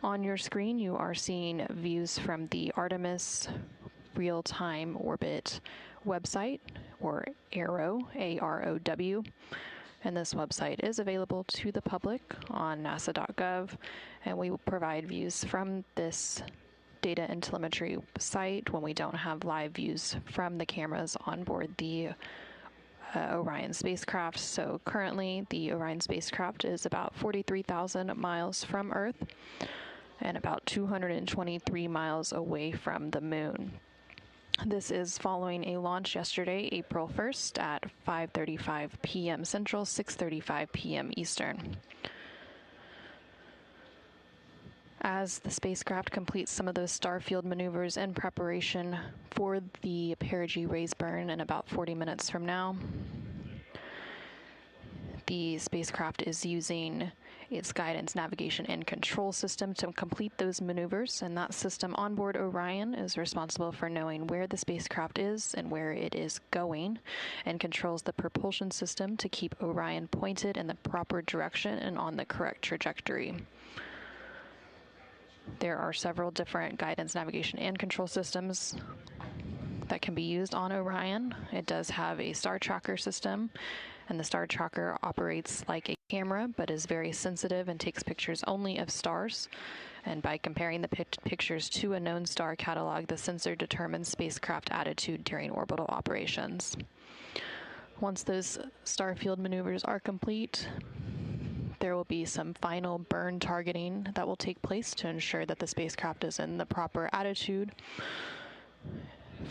On your screen, you are seeing views from the Artemis Real-Time Orbit website, or AROW, A-R-O-W. And this website is available to the public on nasa.gov, and we will provide views from this data and telemetry site when we don't have live views from the cameras on board the Orion spacecraft. So currently, the Orion spacecraft is about 43,000 miles from Earth and about 223 miles away from the moon. This is following a launch yesterday, April 1st at 5:35 p.m. Central, 6:35 p.m. Eastern. As the spacecraft completes some of those starfield maneuvers in preparation for the perigee raise burn in about 40 minutes from now, the spacecraft is using its guidance, navigation, and control system to complete those maneuvers, and that system on board Orion is responsible for knowing where the spacecraft is and where it is going, and controls the propulsion system to keep Orion pointed in the proper direction and on the correct trajectory. There are several different guidance, navigation, and control systems that can be used on Orion. It does have a star tracker system, and the star tracker operates like a camera but is very sensitive and takes pictures only of stars. And by comparing the pictures to a known star catalog, the sensor determines spacecraft attitude during orbital operations. Once those starfield maneuvers are complete, there will be some final burn targeting that will take place to ensure that the spacecraft is in the proper attitude.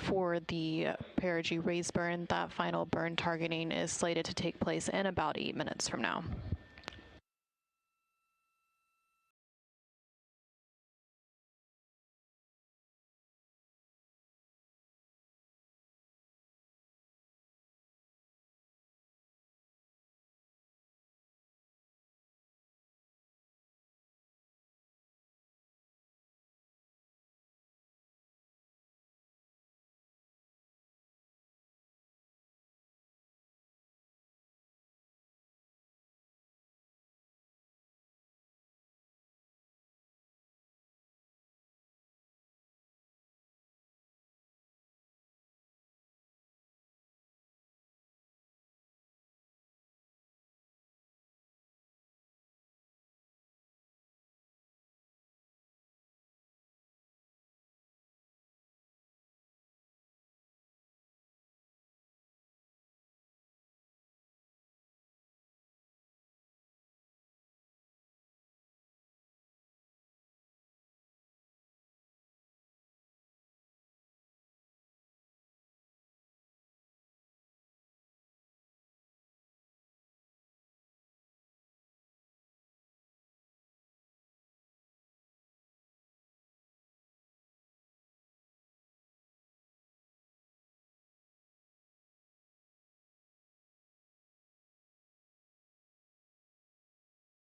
For the perigee raise burn, that final burn targeting is slated to take place in about 8 minutes from now.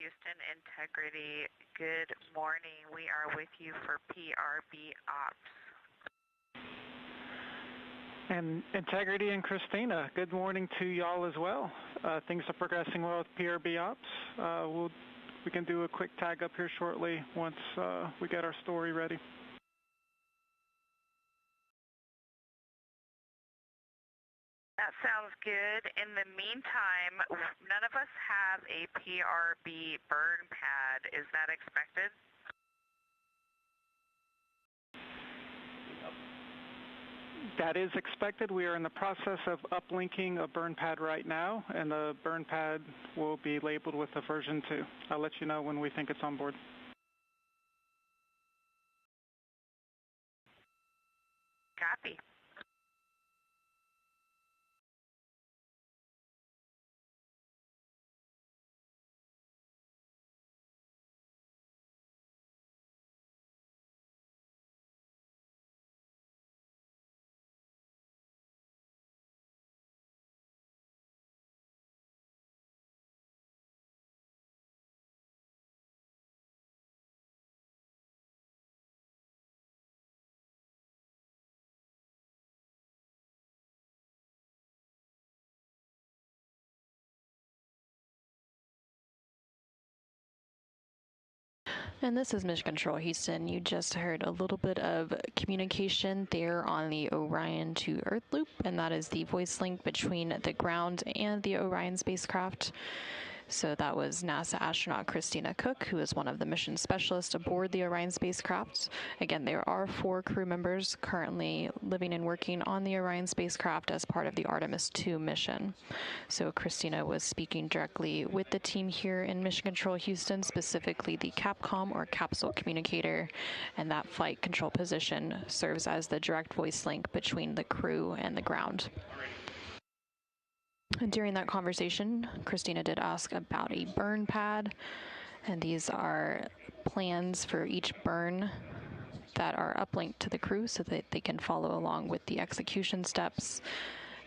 Houston, Integrity, good morning. We are with you for PRB ops. And Integrity and Christina, good morning to y'all as well. Things are progressing well with PRB ops. We can do a quick tag up here shortly once we get our story ready. Sounds good. In the meantime, none of us have a PRB burn pad. Is that expected? That is expected. We are in the process of uplinking a burn pad right now, and the burn pad will be labeled with a version 2. I'll let you know when we think it's on board. Copy. And this is Mission Control Houston. You just heard a little bit of communication there on the Orion to Earth loop, and that is the voice link between the ground and the Orion spacecraft. So that was NASA astronaut Christina Cook, who is one of the mission specialists aboard the Orion spacecraft. Again, there are 4 crew members currently living and working on the Orion spacecraft as part of the Artemis II mission. So Christina was speaking directly with the team here in Mission Control Houston, specifically the Capcom or capsule communicator, and that flight control position serves as the direct voice link between the crew and the ground. And during that conversation, Christina did ask about a burn pad, and these are plans for each burn that are uplinked to the crew so that they can follow along with the execution steps,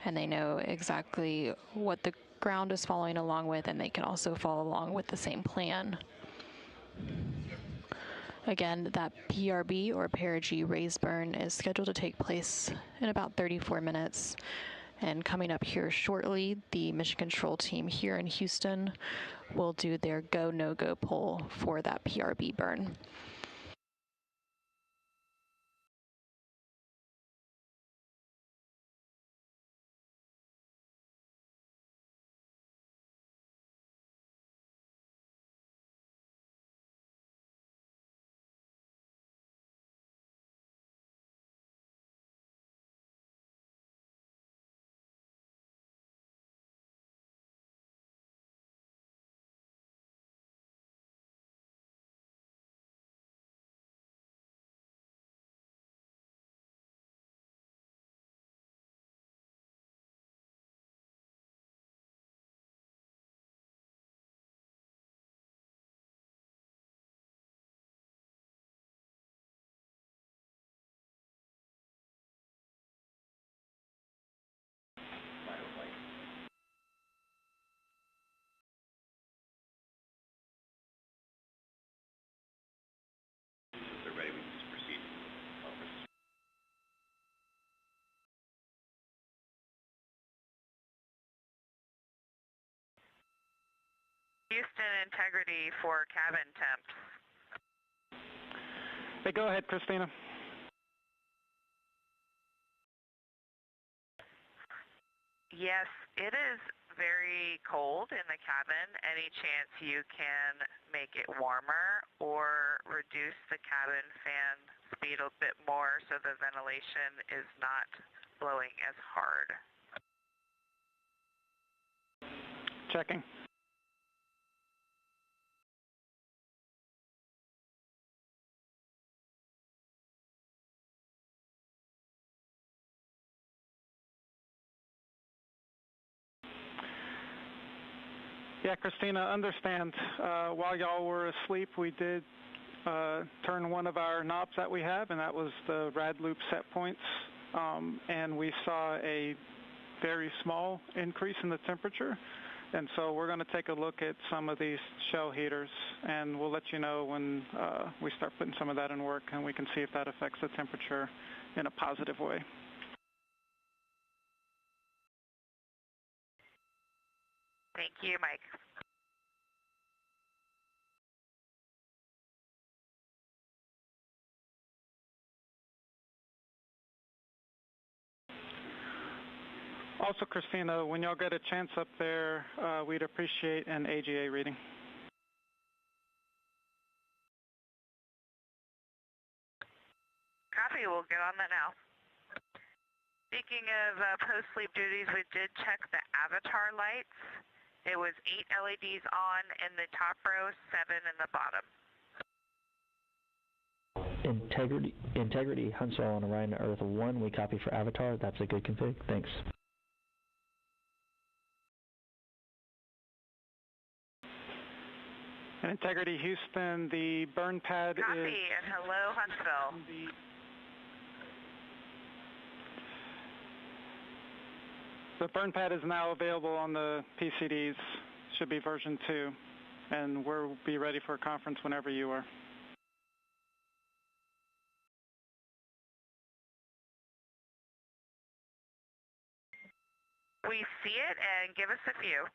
and they know exactly what the ground is following along with, and they can also follow along with the same plan. Again, that PRB or perigee raised burn is scheduled to take place in about 34 minutes. And coming up here shortly, the mission control team here in Houston will do their go, no-go poll for that PRB burn. Houston integrity for cabin temps. Hey, go ahead, Christina. Yes, it is very cold in the cabin. Any chance you can make it warmer or reduce the cabin fan speed a bit more so the ventilation is not blowing as hard? Checking. Yeah, Christina, understand. While y'all were asleep, we did turn one of our knobs that we have, and that was the rad loop set points, and we saw a very small increase in the temperature. And so we're going to take a look at some of these shell heaters, and we'll let you know when we start putting some of that in work, and we can see if that affects the temperature in a positive way. Thank you, Mike. Also, Christina, when y'all get a chance up there, we'd appreciate an AGA reading. Copy. We'll get on that now. Speaking of post-sleep duties, we did check the avatar lights. It was 8 LEDs on in the top row, 7 in the bottom. Integrity, Huntsville on Orion to Earth 1, we copy for Avatar. That's a good config. Thanks. And Integrity Houston, the burn pad Copy, is... and hello, Huntsville. The burn pad is now available on the PCDs. Should be version 2. And we'll be ready for a conference whenever you are. We see it, and give us a few.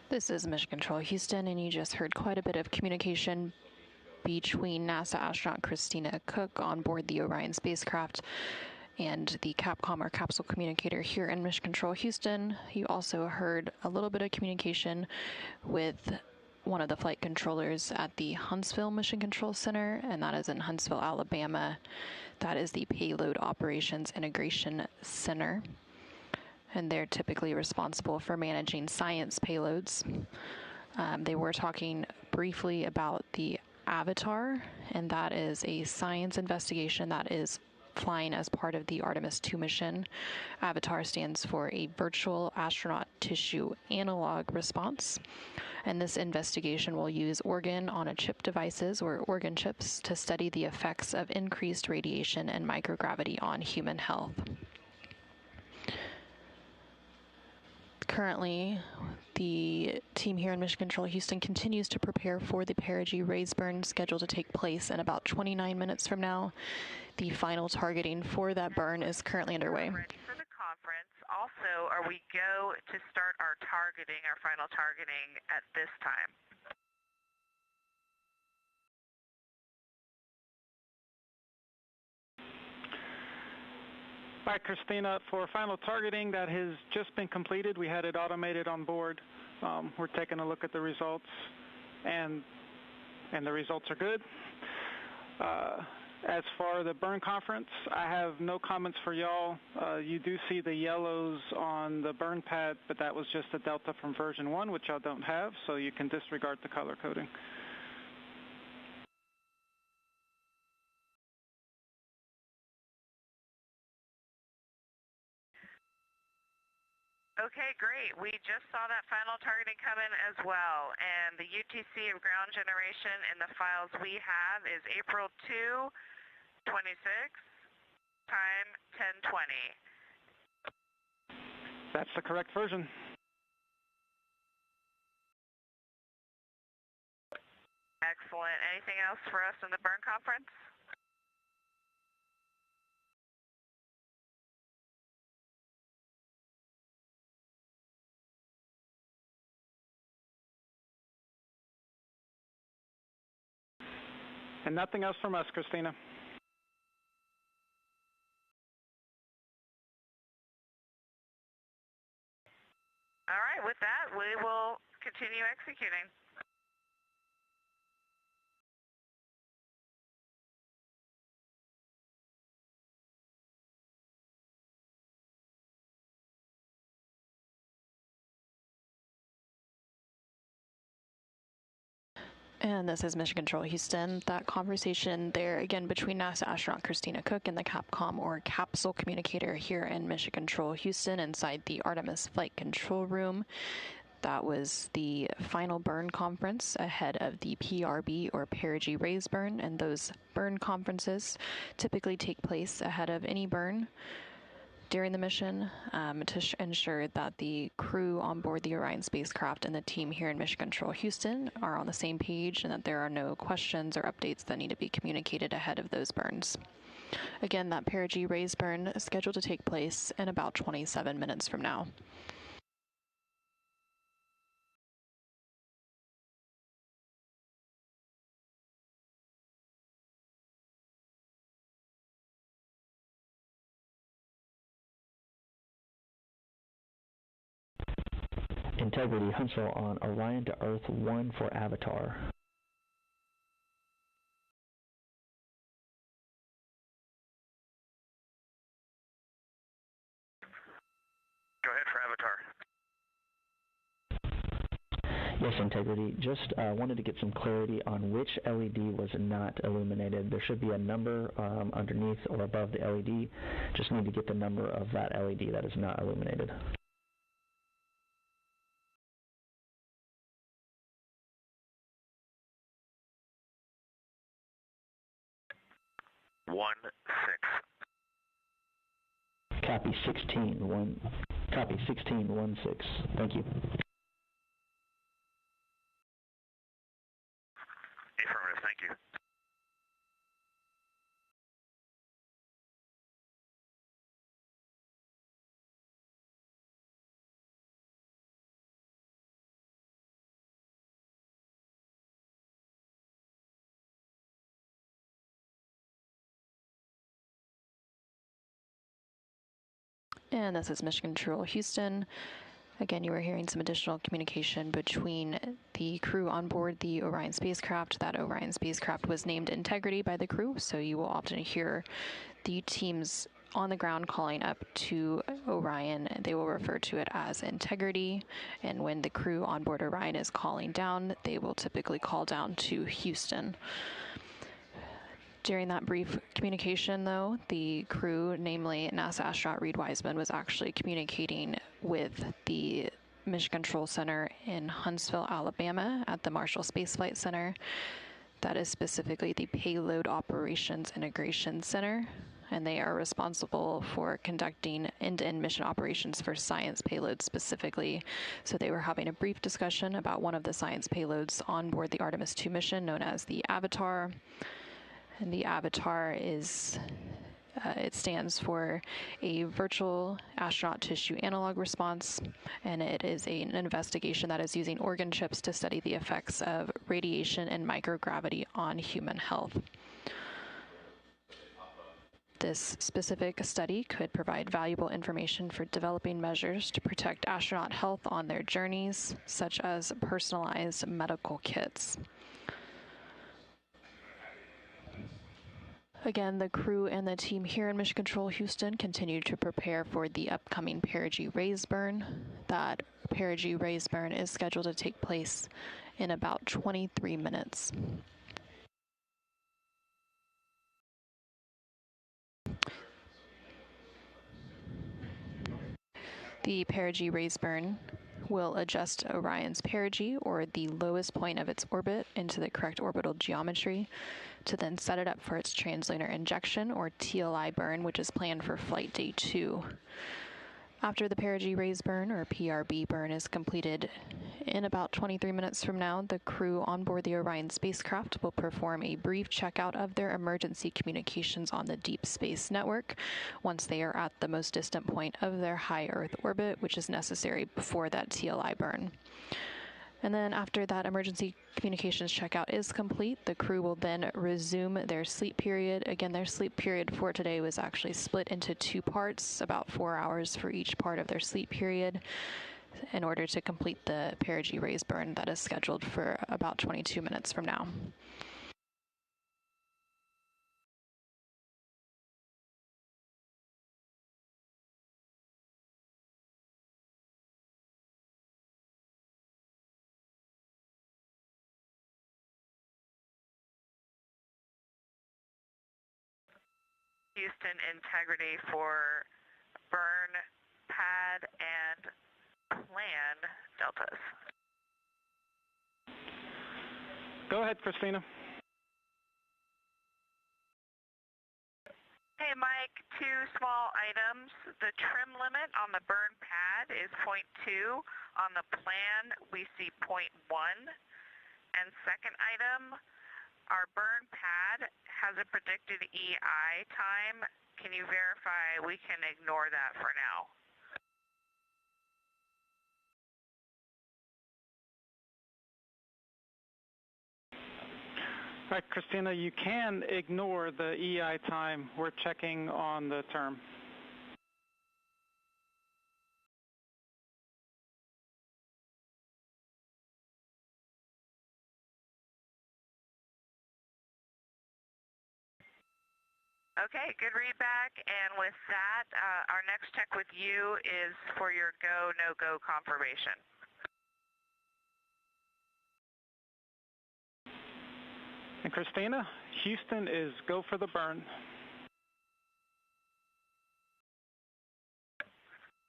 This is Mission Control Houston, and you just heard quite a bit of communication between NASA astronaut Christina Cook on board the Orion spacecraft and the Capcom or capsule communicator here in Mission Control Houston. You also heard a little bit of communication with one of the flight controllers at the Huntsville Mission Control Center, and that is in Huntsville, Alabama. That is the Payload Operations Integration Center, and they're typically responsible for managing science payloads. They were talking briefly about the Avatar, and that is a science investigation that is flying as part of the Artemis 2 mission. Avatar stands for a Virtual Astronaut Tissue Analog Response, and this investigation will use organ-on-a-chip devices, or organ chips, to study the effects of increased radiation and microgravity on human health. Currently, the team here in Mission Control Houston continues to prepare for the perigee raise burn scheduled to take place in about 29 minutes from now. The final targeting for that burn is currently underway. Ready for the conference. Also, are we go to start our targeting, our final targeting at this time? Hi, Christina. For final targeting, that has just been completed. We had it automated on board. We're taking a look at the results, and the results are good. As for the burn conference, I have no comments for y'all. You do see the yellows on the burn pad, but that was just a delta from version 1, which y'all don't have, so you can disregard the color coding. Okay, great. We just saw that final targeting come in as well, and the UTC of ground generation in the files we have is April 2, 26, time 10:20. That's the correct version. Excellent. Anything else for us in the burn conference? And nothing else from us, Christina. All right, with that, we will continue executing. And this is Mission Control Houston. That conversation there, again, between NASA astronaut Christina Cook and the Capcom or capsule communicator here in Mission Control Houston inside the Artemis flight control room. That was the final burn conference ahead of the PRB or perigee raise burn, and those burn conferences typically take place ahead of any burn during the mission to ensure that the crew on board the Orion spacecraft and the team here in Mission Control Houston are on the same page, and that there are no questions or updates that need to be communicated ahead of those burns. Again, that perigee raise burn is scheduled to take place in about 27 minutes from now. Integrity, Huntsville on Orion to Earth 1 for Avatar. Go ahead for Avatar. Yes, Integrity. Just wanted to get some clarity on which LED was not illuminated. There should be a number underneath or above the LED. Just need to get the number of that LED that is not illuminated. Copy 1616. Thank you. Affirmative, thank you. And this is Mission Control Houston. Again, you are hearing some additional communication between the crew on board the Orion spacecraft. That Orion spacecraft was named Integrity by the crew, so you will often hear the teams on the ground calling up to Orion. They will refer to it as Integrity, and when the crew on board Orion is calling down, they will typically call down to Houston. During that brief communication, though, the crew, namely NASA astronaut Reed Wiseman, was actually communicating with the Mission Control Center in Huntsville, Alabama, at the Marshall Space Flight Center. That is specifically the Payload Operations Integration Center, and they are responsible for conducting end-to-end mission operations for science payloads specifically. So they were having a brief discussion about one of the science payloads on board the Artemis II mission, known as the Avatar. And the Avatar is, it stands for a virtual astronaut tissue analog response, and it is an investigation that is using organ chips to study the effects of radiation and microgravity on human health. This specific study could provide valuable information for developing measures to protect astronaut health on their journeys, such as personalized medical kits. Again, the crew and the team here in Mission Control Houston continue to prepare for the upcoming perigee raise burn. That perigee raise burn is scheduled to take place in about 23 minutes. The perigee raise burn will adjust Orion's perigee, or the lowest point of its orbit, into the correct orbital geometry, to then set it up for its translunar injection, or TLI burn, which is planned for Flight Day 2. After the perigee raise burn, or PRB burn, is completed in about 23 minutes from now, the crew on board the Orion spacecraft will perform a brief checkout of their emergency communications on the Deep Space Network once they are at the most distant point of their high Earth orbit, which is necessary before that TLI burn. And then after that emergency communications checkout is complete, the crew will then resume their sleep period. Again, their sleep period for today was actually split into two parts, about 4 hours for each part of their sleep period, in order to complete the perigee raise burn that is scheduled for about 22 minutes from now. Houston, Integrity for burn, pad, and plan deltas. Go ahead, Christina. Hey, Mike, two small items. The trim limit on the burn pad is 0.2. On the plan, we see 0.1. And second item, Our burn pad has a predicted EI time. Can you verify we can ignore that for now? All right, Christina, you can ignore the EI time. We're checking on the term. Okay, good readback. And with that, our next check with you is for your go, no-go confirmation. And Christina, Houston is go for the burn.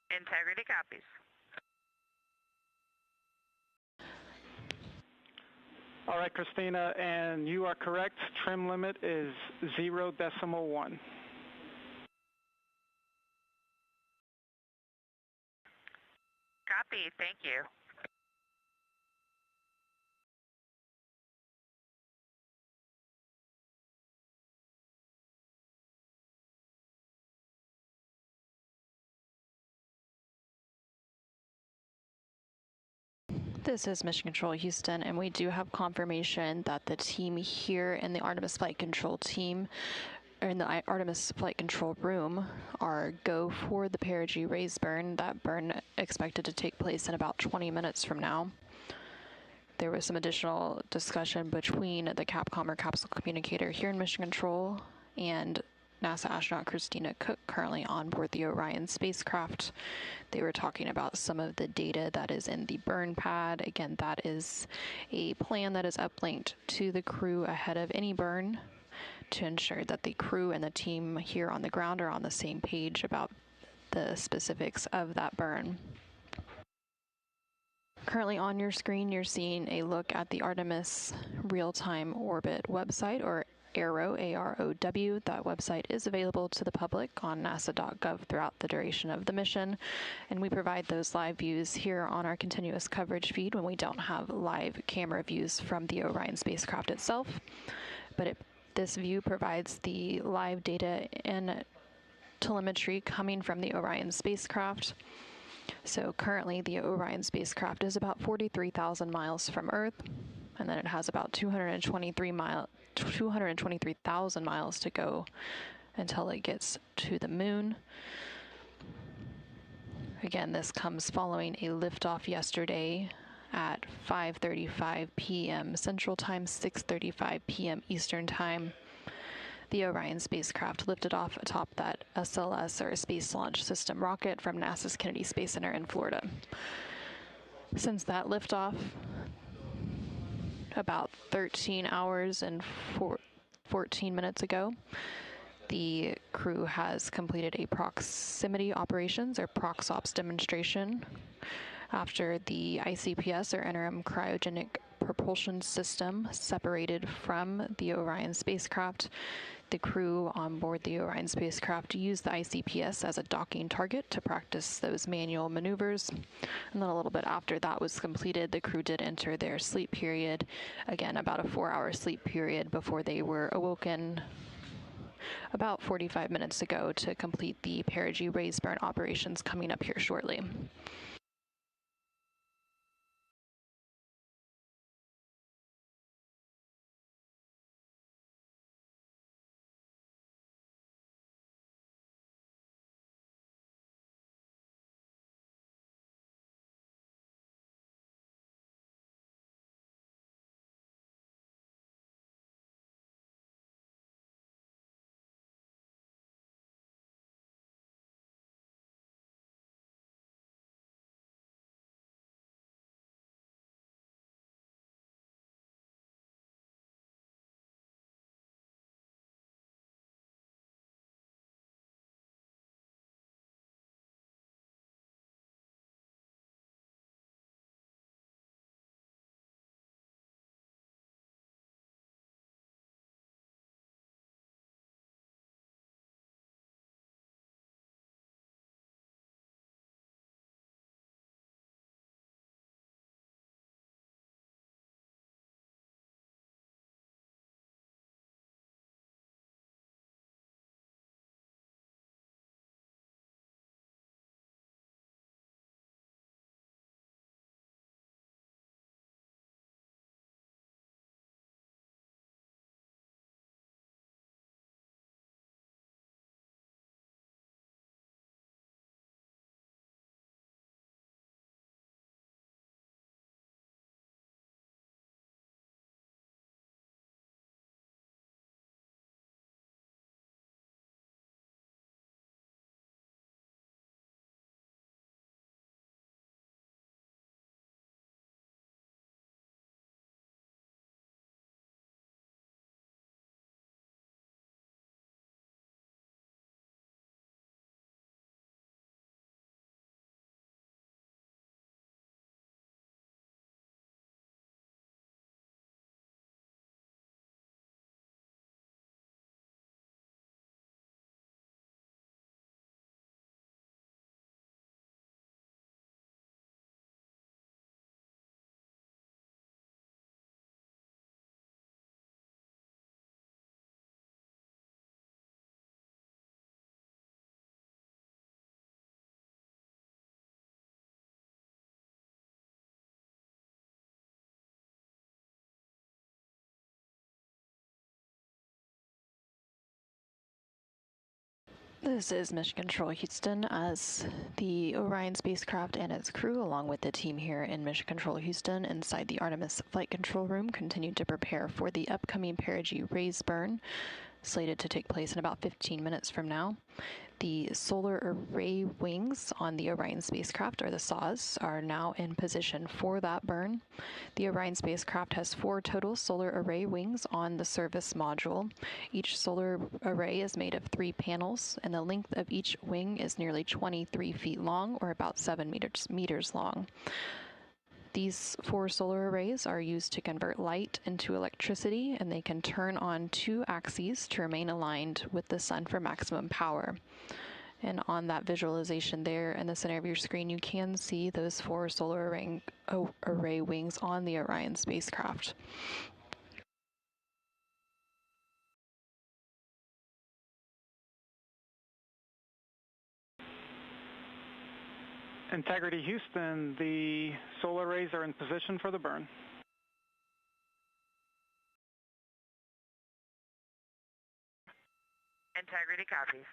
Integrity copies. All right, Christina, and you are correct. Trim limit is 0.1. Copy, thank you. This is Mission Control Houston, and we do have confirmation that the team here in the Artemis Flight Control team, or in the Artemis Flight Control room, are go for the perigee raise burn. That burn expected to take place in about 20 minutes from now. There was some additional discussion between the Capcom or capsule communicator here in Mission Control and NASA astronaut Christina Cook, currently on board the Orion spacecraft. They were talking about some of the data that is in the burn pad. Again, that is a plan that is uplinked to the crew ahead of any burn to ensure that the crew and the team here on the ground are on the same page about the specifics of that burn. Currently on your screen, you're seeing a look at the Artemis real-time orbit website, or AROW, A-R-O-W. That website is available to the public on nasa.gov throughout the duration of the mission, and we provide those live views here on our continuous coverage feed when we don't have live camera views from the Orion spacecraft itself. But this view provides the live data and telemetry coming from the Orion spacecraft. So currently the Orion spacecraft is about 43,000 miles from Earth, and then it has about 223,000 miles to go until it gets to the moon. Again, this comes following a liftoff yesterday at 5:35 p.m. Central Time, 6:35 p.m. Eastern Time. The Orion spacecraft lifted off atop that SLS, or Space Launch System rocket, from NASA's Kennedy Space Center in Florida. Since that liftoff, about 13 hours and 14 minutes ago, the crew has completed a proximity operations, or ProxOps demonstration, after the ICPS, or interim cryogenic propulsion system, separated from the Orion spacecraft. The crew on board the Orion spacecraft used the ICPS as a docking target to practice those manual maneuvers. And then a little bit after that was completed, the crew did enter their sleep period. Again, about a 4-hour sleep period before they were awoken about 45 minutes ago to complete the perigee raise burn operations coming up here shortly. This is Mission Control Houston as the Orion spacecraft and its crew, along with the team here in Mission Control Houston inside the Artemis Flight Control Room, continue to prepare for the upcoming perigee raise burn, slated to take place in about 15 minutes from now. The solar array wings on the Orion spacecraft, or the SAW, are now in position for that burn. The Orion spacecraft has 4 total solar array wings on the service module. Each solar array is made of 3 panels, and the length of each wing is nearly 23 feet long, or about 7 meters long. These 4 solar arrays are used to convert light into electricity, and they can turn on 2 axes to remain aligned with the sun for maximum power. And on that visualization there in the center of your screen, you can see those 4 solar array wings on the Orion spacecraft. Integrity Houston, the solar arrays are in position for the burn. Integrity copies.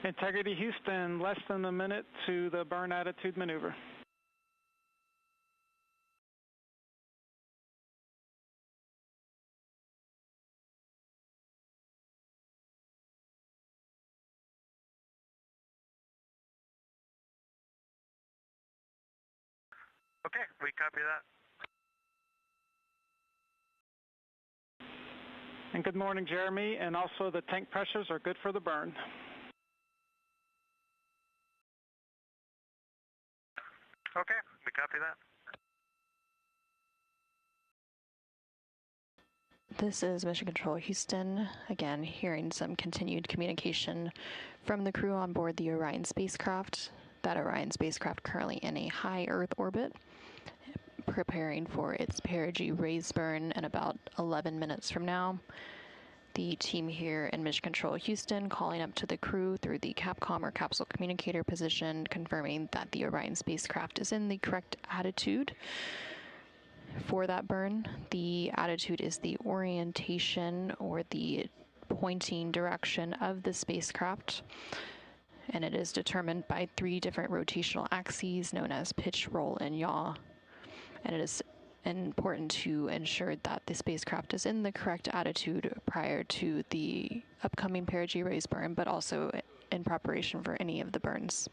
Integrity Houston, less than a minute to the burn attitude maneuver. Okay, we copy that. And good morning, Jeremy, and also the tank pressures are good for the burn. Okay, we copy that. This is Mission Control Houston, again hearing some continued communication from the crew on board the Orion spacecraft. That Orion spacecraft currently in a high Earth orbit, preparing for its perigee raise burn in about 11 minutes from now. The team here in Mission Control Houston calling up to the crew through the Capcom or capsule communicator position, confirming that the Orion spacecraft is in the correct attitude for that burn. The attitude is the orientation or the pointing direction of the spacecraft. and it is determined by 3 different rotational axes known as pitch, roll, and yaw. And it is important to ensure that the spacecraft is in the correct attitude prior to the upcoming perigee raise burn, but also in preparation for any of the burns.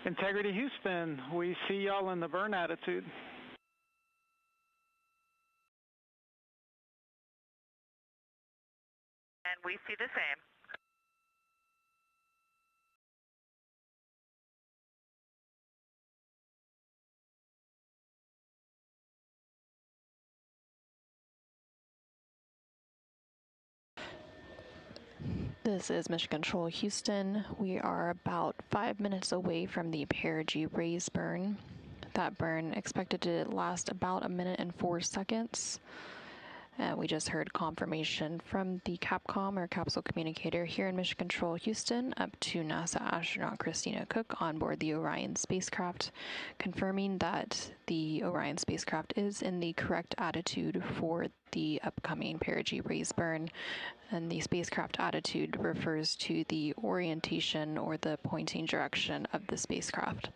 Integrity Houston, we see y'all in the burn attitude. We see the same. This is Mission Control Houston. We are about 5 minutes away from the perigee raise burn. That burn expected to last about 1 minute and 4 seconds. We just heard confirmation from the Capcom, or capsule communicator, here in Mission Control Houston, up to NASA astronaut Christina Cook on board the Orion spacecraft, confirming that the Orion spacecraft is in the correct attitude for the upcoming perigee raise burn. And the spacecraft attitude refers to the orientation or the pointing direction of the spacecraft.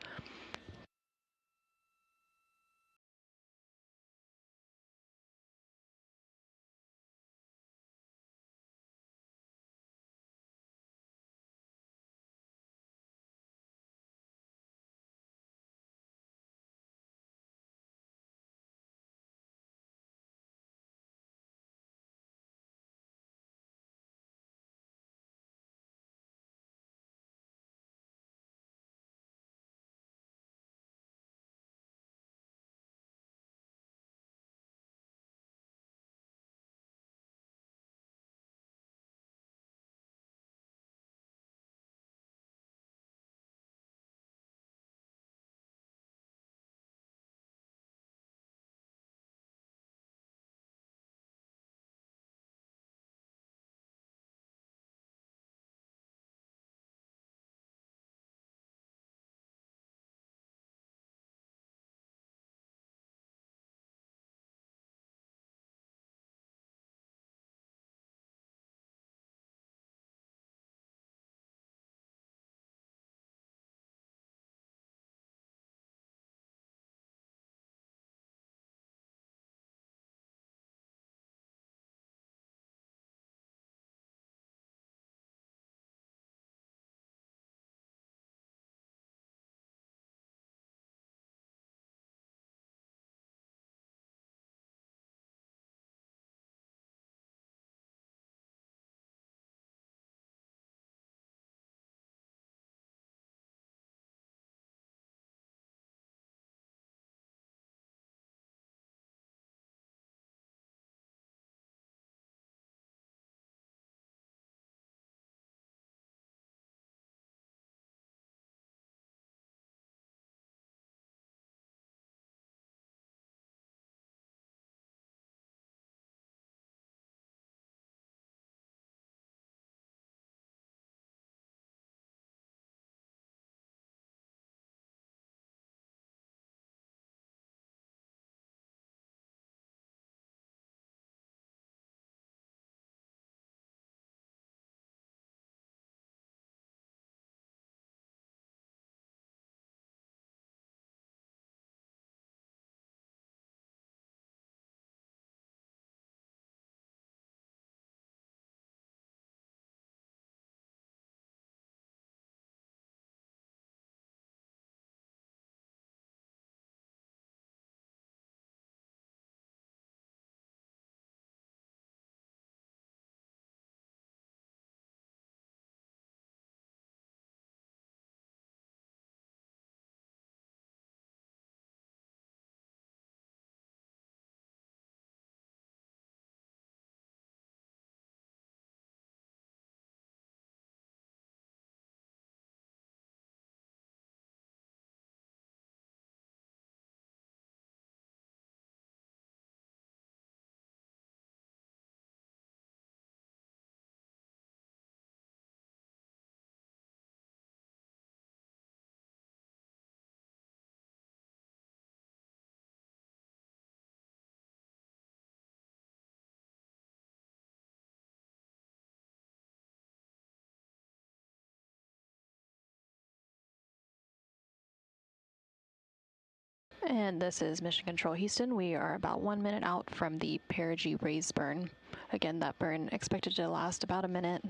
And this is Mission Control Houston. We are about 1 minute out from the perigee raise burn. Again, that burn expected to last about 1 minute,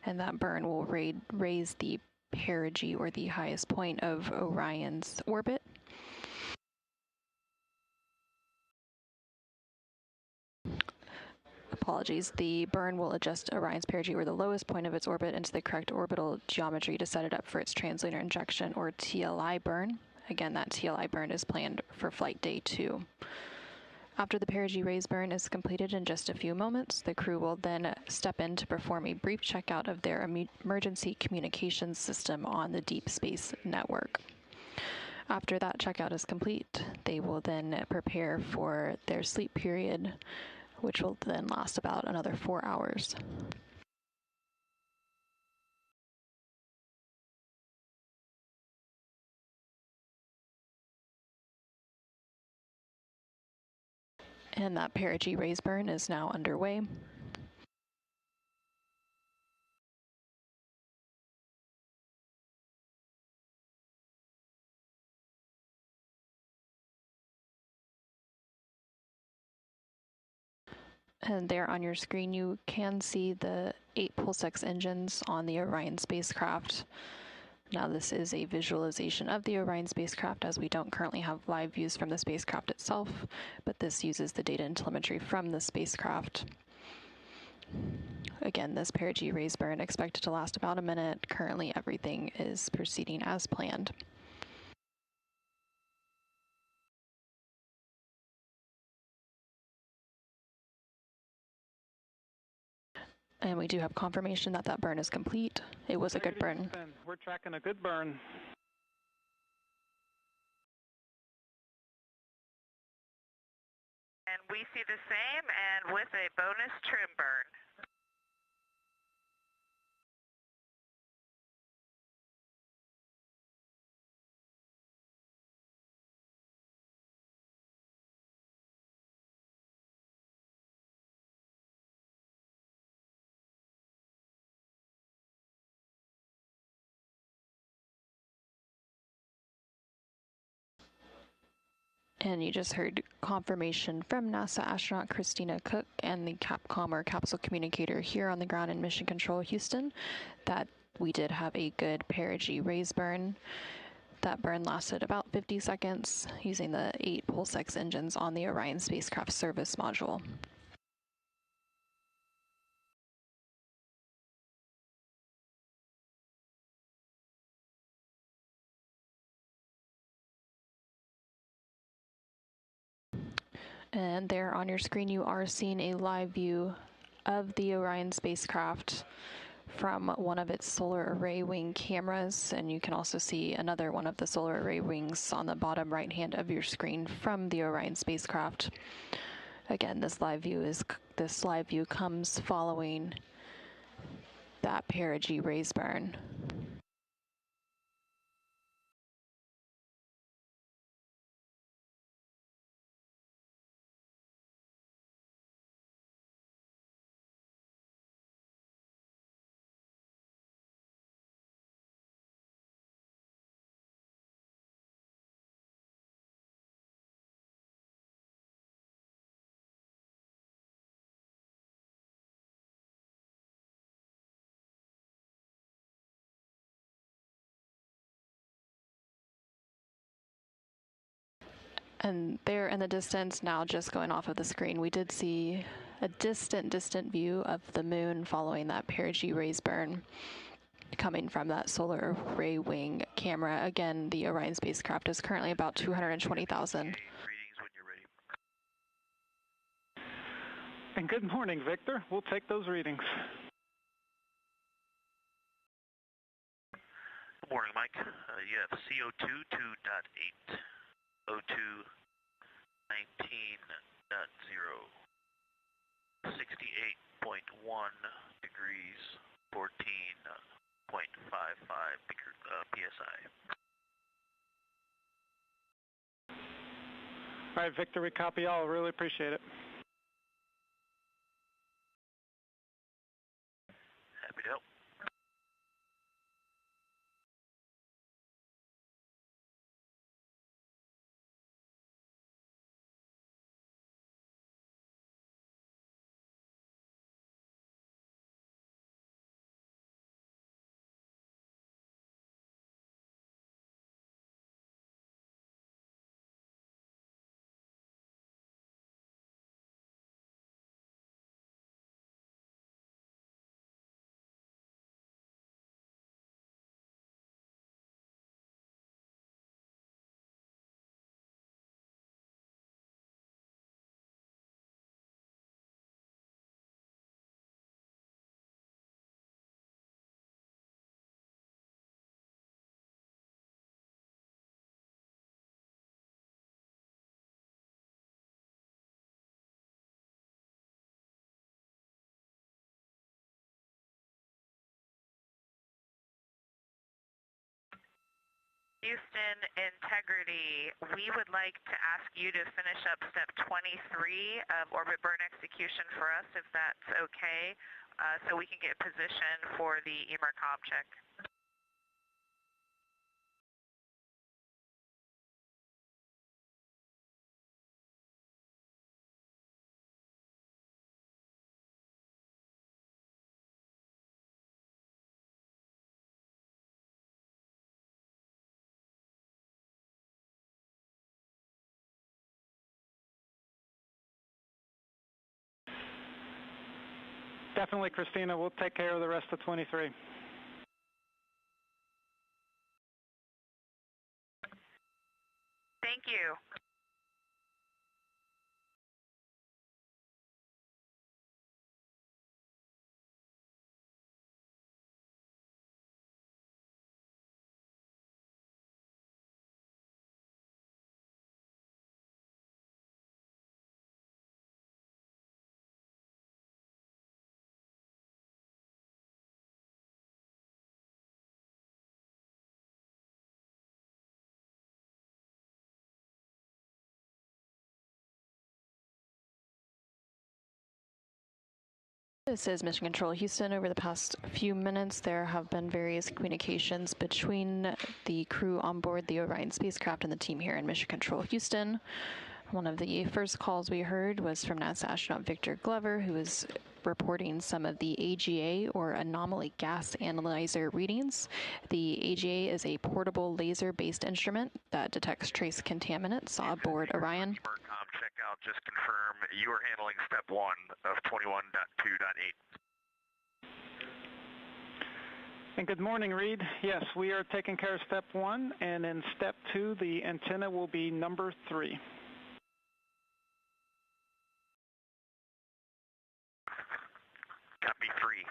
and that burn will raise the perigee, or the highest point of Orion's orbit. apologies, the burn will adjust Orion's perigee or the lowest point of its orbit into the correct orbital geometry to set it up for its translator injection or TLI burn. Again, that TLI burn is planned for flight day 2. After the perigee raise burn is completed in just a few moments, the crew will then step in to perform a brief checkout of their emergency communications system on the Deep Space Network. After that checkout is complete, they will then prepare for their sleep period, which will then last about another 4 hours. And that perigee raise burn is now underway. And there on your screen, you can see the 8 pulsex engines on the Orion spacecraft. Now this is a visualization of the Orion spacecraft, as we don't currently have live views from the spacecraft itself, but this uses the data and telemetry from the spacecraft. Again, this perigee raise burn expected to last about a minute. Currently everything is proceeding as planned. And we do have confirmation that that burn is complete. It was a good burn. We're tracking a good burn. And we see the same, and with a bonus trim burn. And you just heard confirmation from NASA astronaut Christina Cook and the Capcom or capsule communicator here on the ground in Mission Control Houston that we did have a good perigee raise burn. That burn lasted about 50 seconds using the 8 pulsex engines on the Orion spacecraft service module. And there on your screen, you are seeing a live view of the Orion spacecraft from one of its solar array wing cameras. And you can also see another one of the solar array wings on the bottom right hand of your screen from the Orion spacecraft. Again, this live view comes following that perigee raise burn. And there in the distance, now just going off of the screen, we did see a distant view of the moon following that perigee raise burn coming from that solar array wing camera. Again, the Orion spacecraft is currently about 220,000. And good morning, Victor. We'll take those readings. Good morning, Mike. You have CO2 2.8. O2 19.0, 68.1 degrees, 14.55 psi. All right, Victor, we copy all. Really appreciate it. Happy to help. Houston, integrity. We would like to ask you to finish up step 23 of orbit burn execution for us, if that's okay, so we can get position for the EMR comm check. Definitely, Christina. We'll take care of the rest of 23. Thank you. This is Mission Control Houston. Over the past few minutes, there have been various communications between the crew on board the Orion spacecraft and the team here in Mission Control Houston. One of the first calls we heard was from NASA astronaut Victor Glover, who was reporting some of the AGA, or anomaly gas analyzer readings. The AGA is a portable laser-based instrument that detects trace contaminants aboard Orion. Check out, just confirm you are handling step 1 of 21.2.8. And good morning, Reed. Yes, we are taking care of step 1, and in step 2, the antenna will be number 3. Copy 3.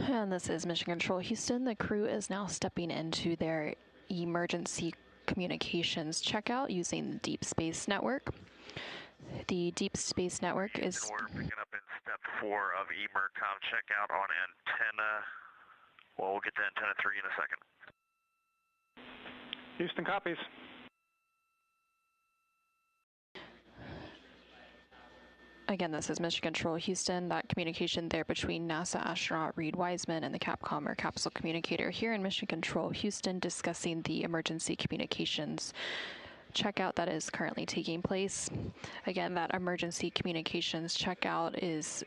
And this is Mission Control Houston. The crew is now stepping into their emergency communications checkout using the Deep Space Network. The Deep Space Network is... We're picking up in step 4 of EMERCOM checkout on antenna. Well, we'll get to antenna 3 in a second. Houston copies. Again, this is Mission Control Houston. That communication there between NASA astronaut Reed Wiseman and the Capcom, or capsule communicator, here in Mission Control Houston, discussing the emergency communications checkout that is currently taking place. Again, that emergency communications checkout is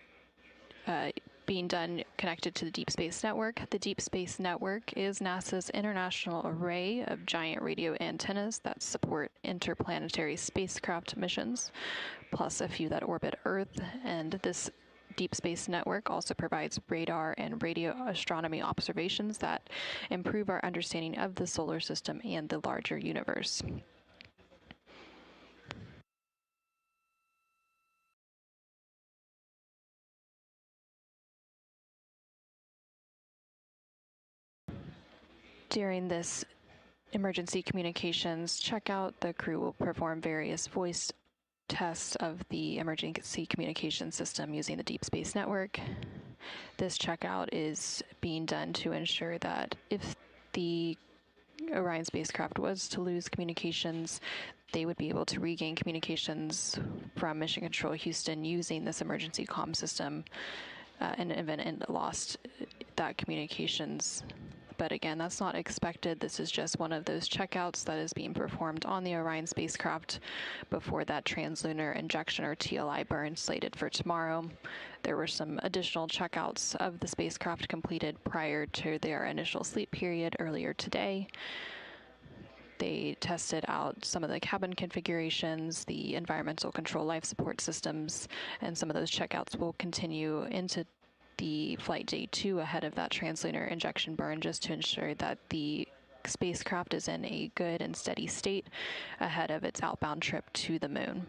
being done connected to the Deep Space Network. The Deep Space Network is NASA's international array of giant radio antennas that support interplanetary spacecraft missions, plus a few that orbit Earth. And this Deep Space Network also provides radar and radio astronomy observations that improve our understanding of the solar system and the larger universe. During this emergency communications checkout, the crew will perform various voice tests of the emergency communication system using the Deep Space Network. This checkout is being done to ensure that if the Orion spacecraft was to lose communications, they would be able to regain communications from Mission Control Houston using this emergency comm system in the event it lost that communications. But again, that's not expected. This is just one of those checkouts that is being performed on the Orion spacecraft before that translunar injection or TLI burn slated for tomorrow. There were some additional checkouts of the spacecraft completed prior to their initial sleep period earlier today. They tested out some of the cabin configurations, the environmental control life support systems, and some of those checkouts will continue into the flight day 2 ahead of that translunar injection burn, just to ensure that the spacecraft is in a good and steady state ahead of its outbound trip to the moon.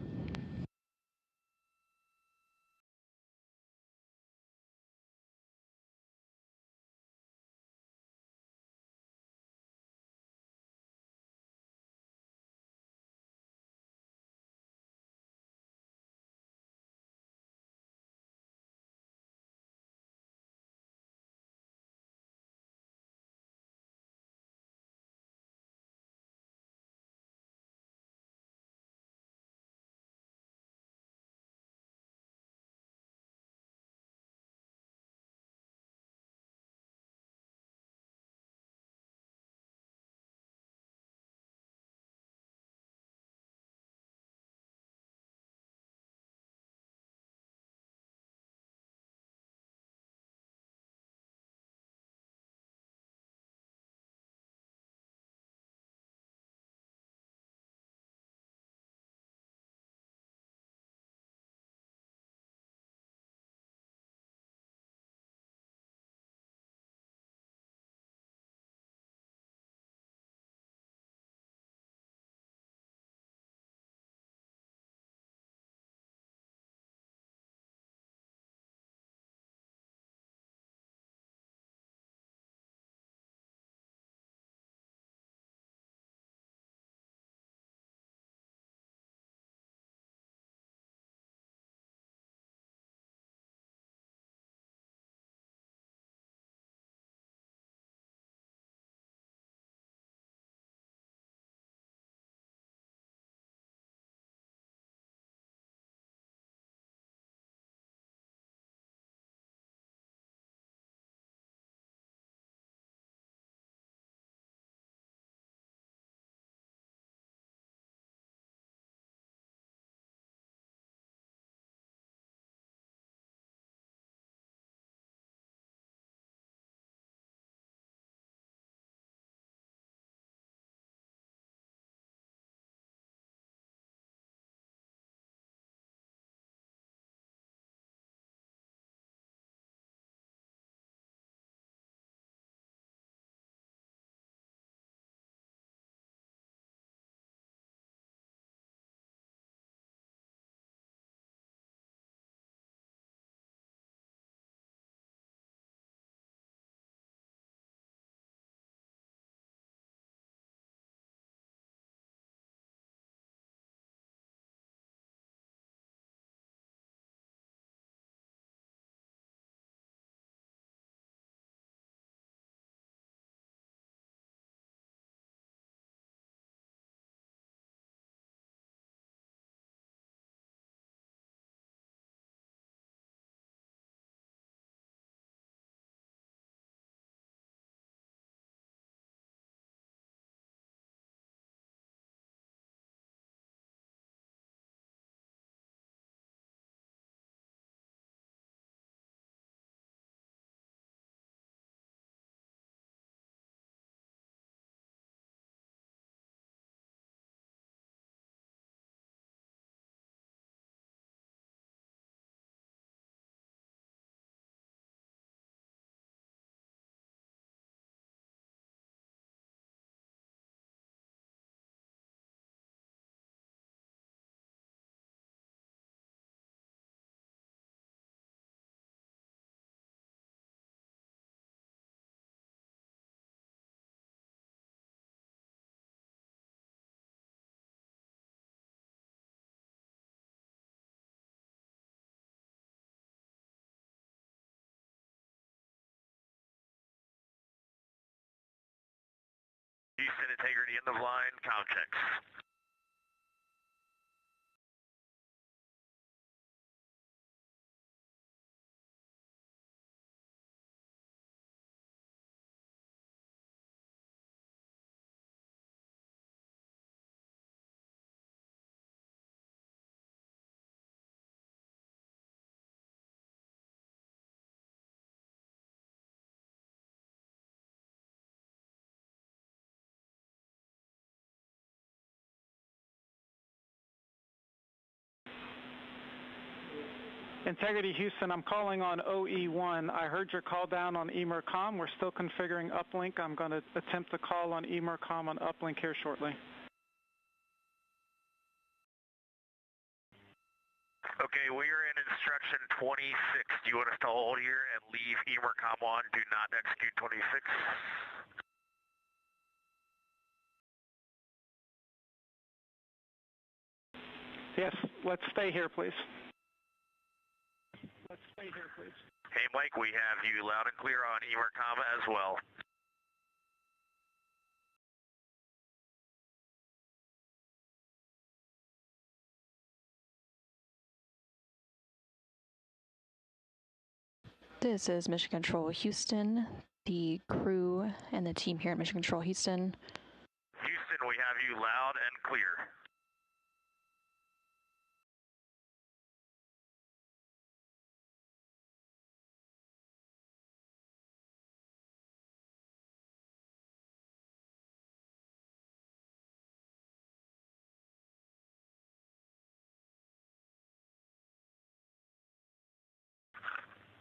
Houston, integrity end of line, comm checks. Integrity Houston, I'm calling on OE1. I heard your call down on emercom. We're still configuring uplink. I'm going to attempt to call on emercom on uplink here shortly. Okay, we are in instruction 26. Do you want us to hold here and leave emercom on? Do not execute 26. Yes, let's stay here, please. Let's stay here, please. Hey, Mike, we have you loud and clear on emercom as well. This is Mission Control Houston, the crew and the team here at Mission Control Houston. Houston, we have you loud and clear.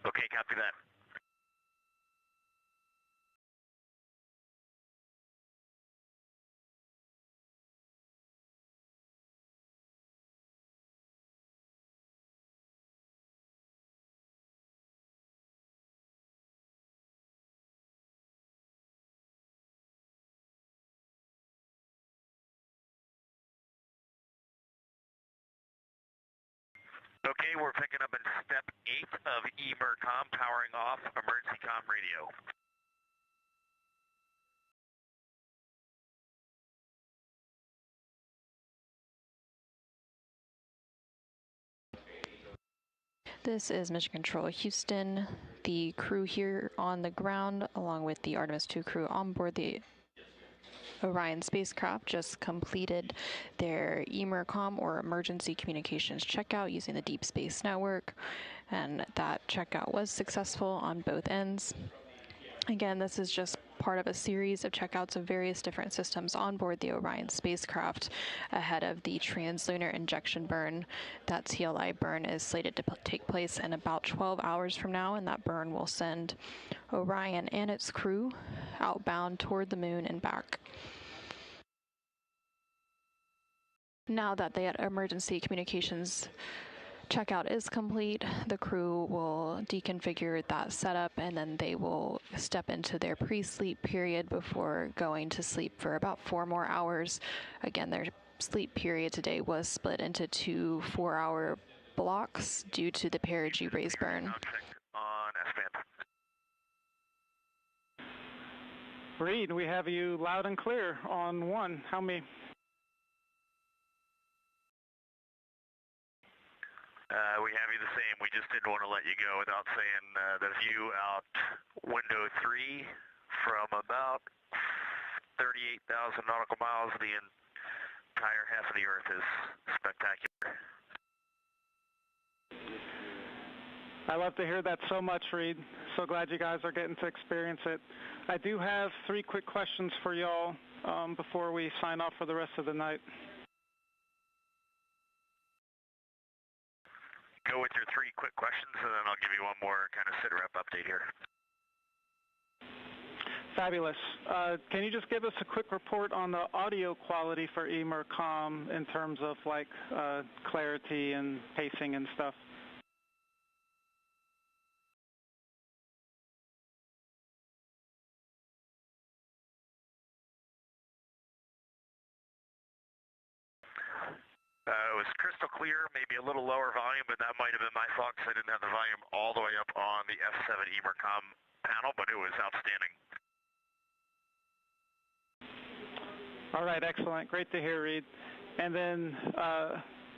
Okay, copy that. Okay, we're picking up in step 8 of emercom, powering off emergency comm radio. This is Mission Control Houston, the crew here on the ground, along with the Artemis 2 crew on board the Orion spacecraft, just completed their emercom or emergency communications checkout using the Deep Space Network, and that checkout was successful on both ends. Again, this is just part of a series of checkouts of various different systems on board the Orion spacecraft ahead of the translunar injection burn. That TLI burn is slated to take place in about 12 hours from now, and that burn will send Orion and its crew outbound toward the moon and back. Now that the emergency communications checkout is complete, the crew will deconfigure that setup, and then they will step into their pre-sleep period before going to sleep for about 4 more hours. Again, their sleep period today was split into 2 4-hour blocks due to the perigee raise burn. Reed, we have you loud and clear on 1. How many? We have you the same. We just didn't want to let you go without saying the view out window 3 from about 38,000 nautical miles of the entire half of the Earth is spectacular. I love to hear that so much, Reed. So glad you guys are getting to experience it. I do have 3 quick questions for y'all before we sign off for the rest of the night. Go with your 3 quick questions, and then I'll give you one more kind of sit-rep update here. Fabulous. Can you just give us a quick report on the audio quality for emercom in terms of like clarity and pacing and stuff? It was crystal clear, maybe a little lower volume, but that might have been my fault because I didn't have the volume all the way up on the F7 emercom panel, but it was outstanding. All right, excellent. Great to hear, Reed. And then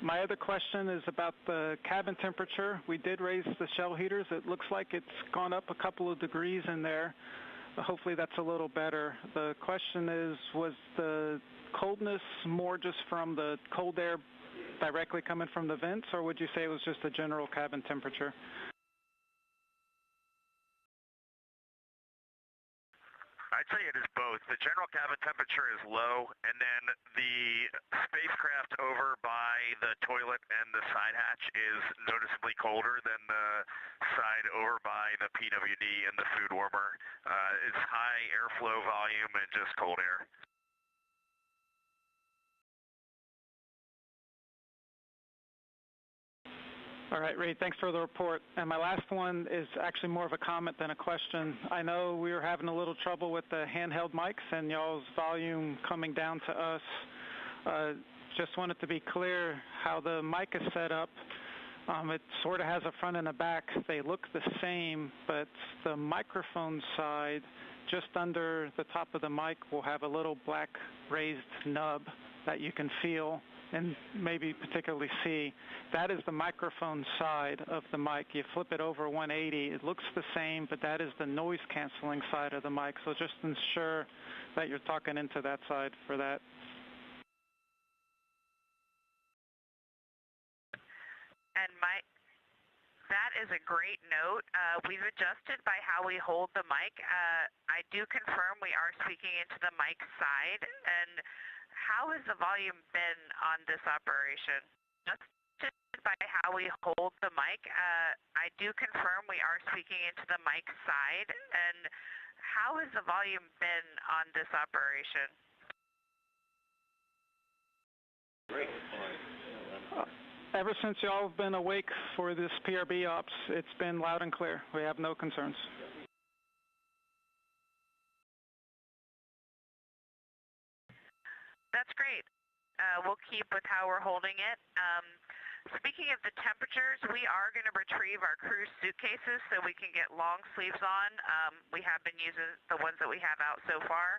my other question is about the cabin temperature. We did raise the shell heaters. It looks like it's gone up a couple of degrees in there. Hopefully that's a little better. The question is, was the coldness more just from the cold air directly coming from the vents, or would you say it was just a general cabin temperature? I'd say it is both. The general cabin temperature is low, and then the spacecraft over by the toilet and the side hatch is noticeably colder than the side over by the PWD and the food warmer. It's high airflow volume and just cold air. All right, Reed, thanks for the report. And my last one is actually more of a comment than a question. I know we were having a little trouble with the handheld mics and y'all's volume coming down to us. Just wanted to be clear how the mic is set up. It sort of has a front and a back. They look the same, but the microphone side, just under the top of the mic, will have a little black raised nub that you can feel and maybe particularly see. That is the microphone side of the mic. You flip it over 180, it looks the same, but that is the noise canceling side of the mic. So just ensure that you're talking into that side for that. And that is a great note. We've adjusted by how we hold the mic. I do confirm we are speaking into the mic side. And how has the volume been on this operation? Just by how we hold the mic, I do confirm we are speaking into the mic side. And how has the volume been on this operation? Great. Ever since y'all have been awake for this PRB ops, it's been loud and clear. We have no concerns. That's great. We'll keep with how we're holding it. Speaking of the temperatures, we are going to retrieve our crew suitcases so we can get long sleeves on. We have been using the ones that we have out so far.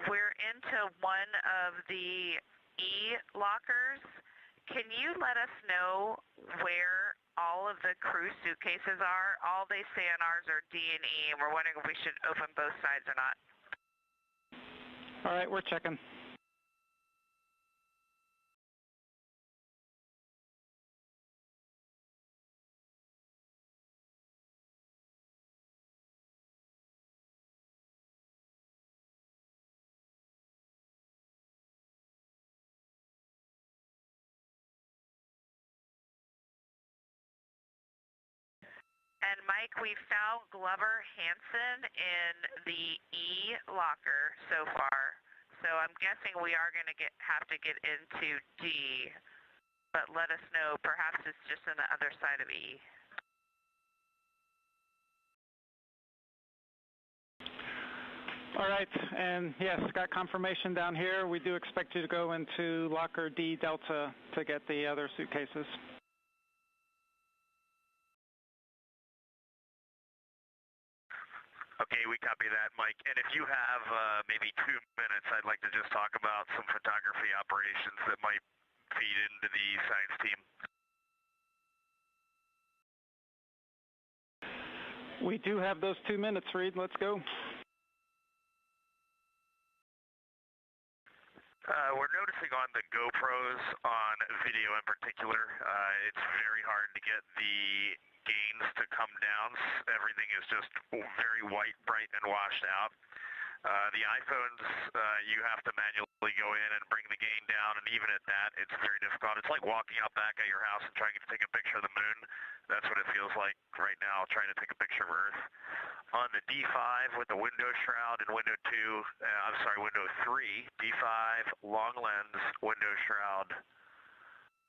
We're into one of the E lockers. Can you let us know where all of the crew suitcases are? All they say on ours are D and E, and we're wondering if we should open both sides or not. All right, we're checking. And Mike, we found Glover Hansen in the E locker so far. So I'm guessing we are going to have to get into D, but let us know. Perhaps it's just on the other side of E. All right, and yes, got confirmation down here. We do expect you to go into locker D Delta to get the other suitcases. Okay, we copy that, Mike. And if you have maybe 2 minutes, I'd like to just talk about some photography operations that might feed into the science team. We do have those 2 minutes, Reed. Let's go. We're noticing on the GoPros, on video in particular, it's very hard to get the gains to come down. Everything is just very white, bright, and washed out. The iPhones, you have to manually go in and bring the gain down, and even at that, it's very difficult. It's like walking out back at your house and trying to take a picture of the moon. That's what it feels like right now, trying to take a picture of Earth. On the D5 with the window shroud and window 3, D5, long lens, window shroud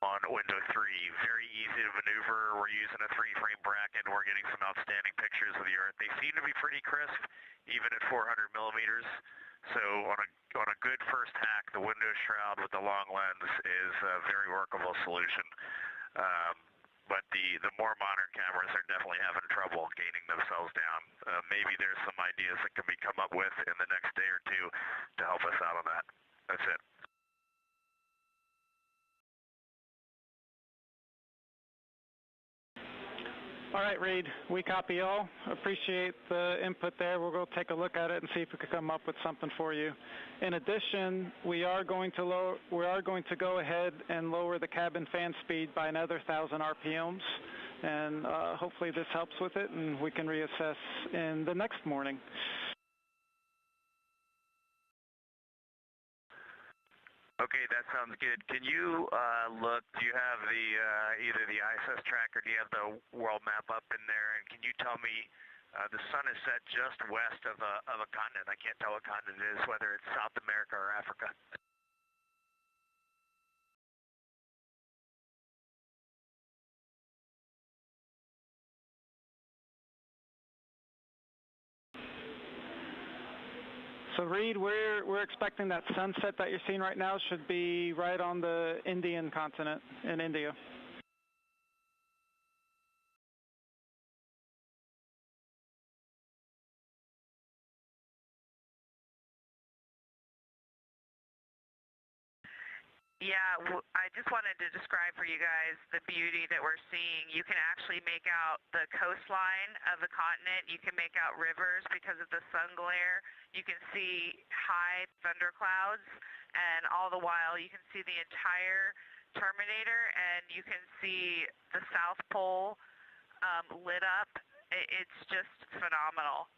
on window 3. Very easy to maneuver. We're using a 3-frame bracket, and we're getting some outstanding pictures of the Earth. They seem to be pretty crisp, even at 400 millimeters. So on a good first hack, the window shroud with the long lens is a very workable solution. But the more modern cameras are definitely having trouble gaining themselves down. Maybe there's some ideas that can be come up with in the next day or two to help us out on that. That's it. All right, Reed, we copy all. Appreciate the input there. We'll go take a look at it and see if we can come up with something for you. In addition, we are going to go ahead and lower the cabin fan speed by another 1,000 RPMs, and hopefully this helps with it, and we can reassess in the next morning. Okay, that sounds good. Can you look, do you have the either the ISS track or do you have the world map up in there? And can you tell me, the sun is set just west of a continent. I can't tell what continent it is, whether it's South America or Africa. So Reed, we're expecting that sunset that you're seeing right now should be right on the Indian continent in India. Yeah, I just wanted to describe for you guys the beauty that we're seeing. You can actually make out the coastline of the continent. You can make out rivers because of the sun glare. You can see high thunderclouds, and all the while you can see the entire terminator, and you can see the South Pole lit up. It's just phenomenal.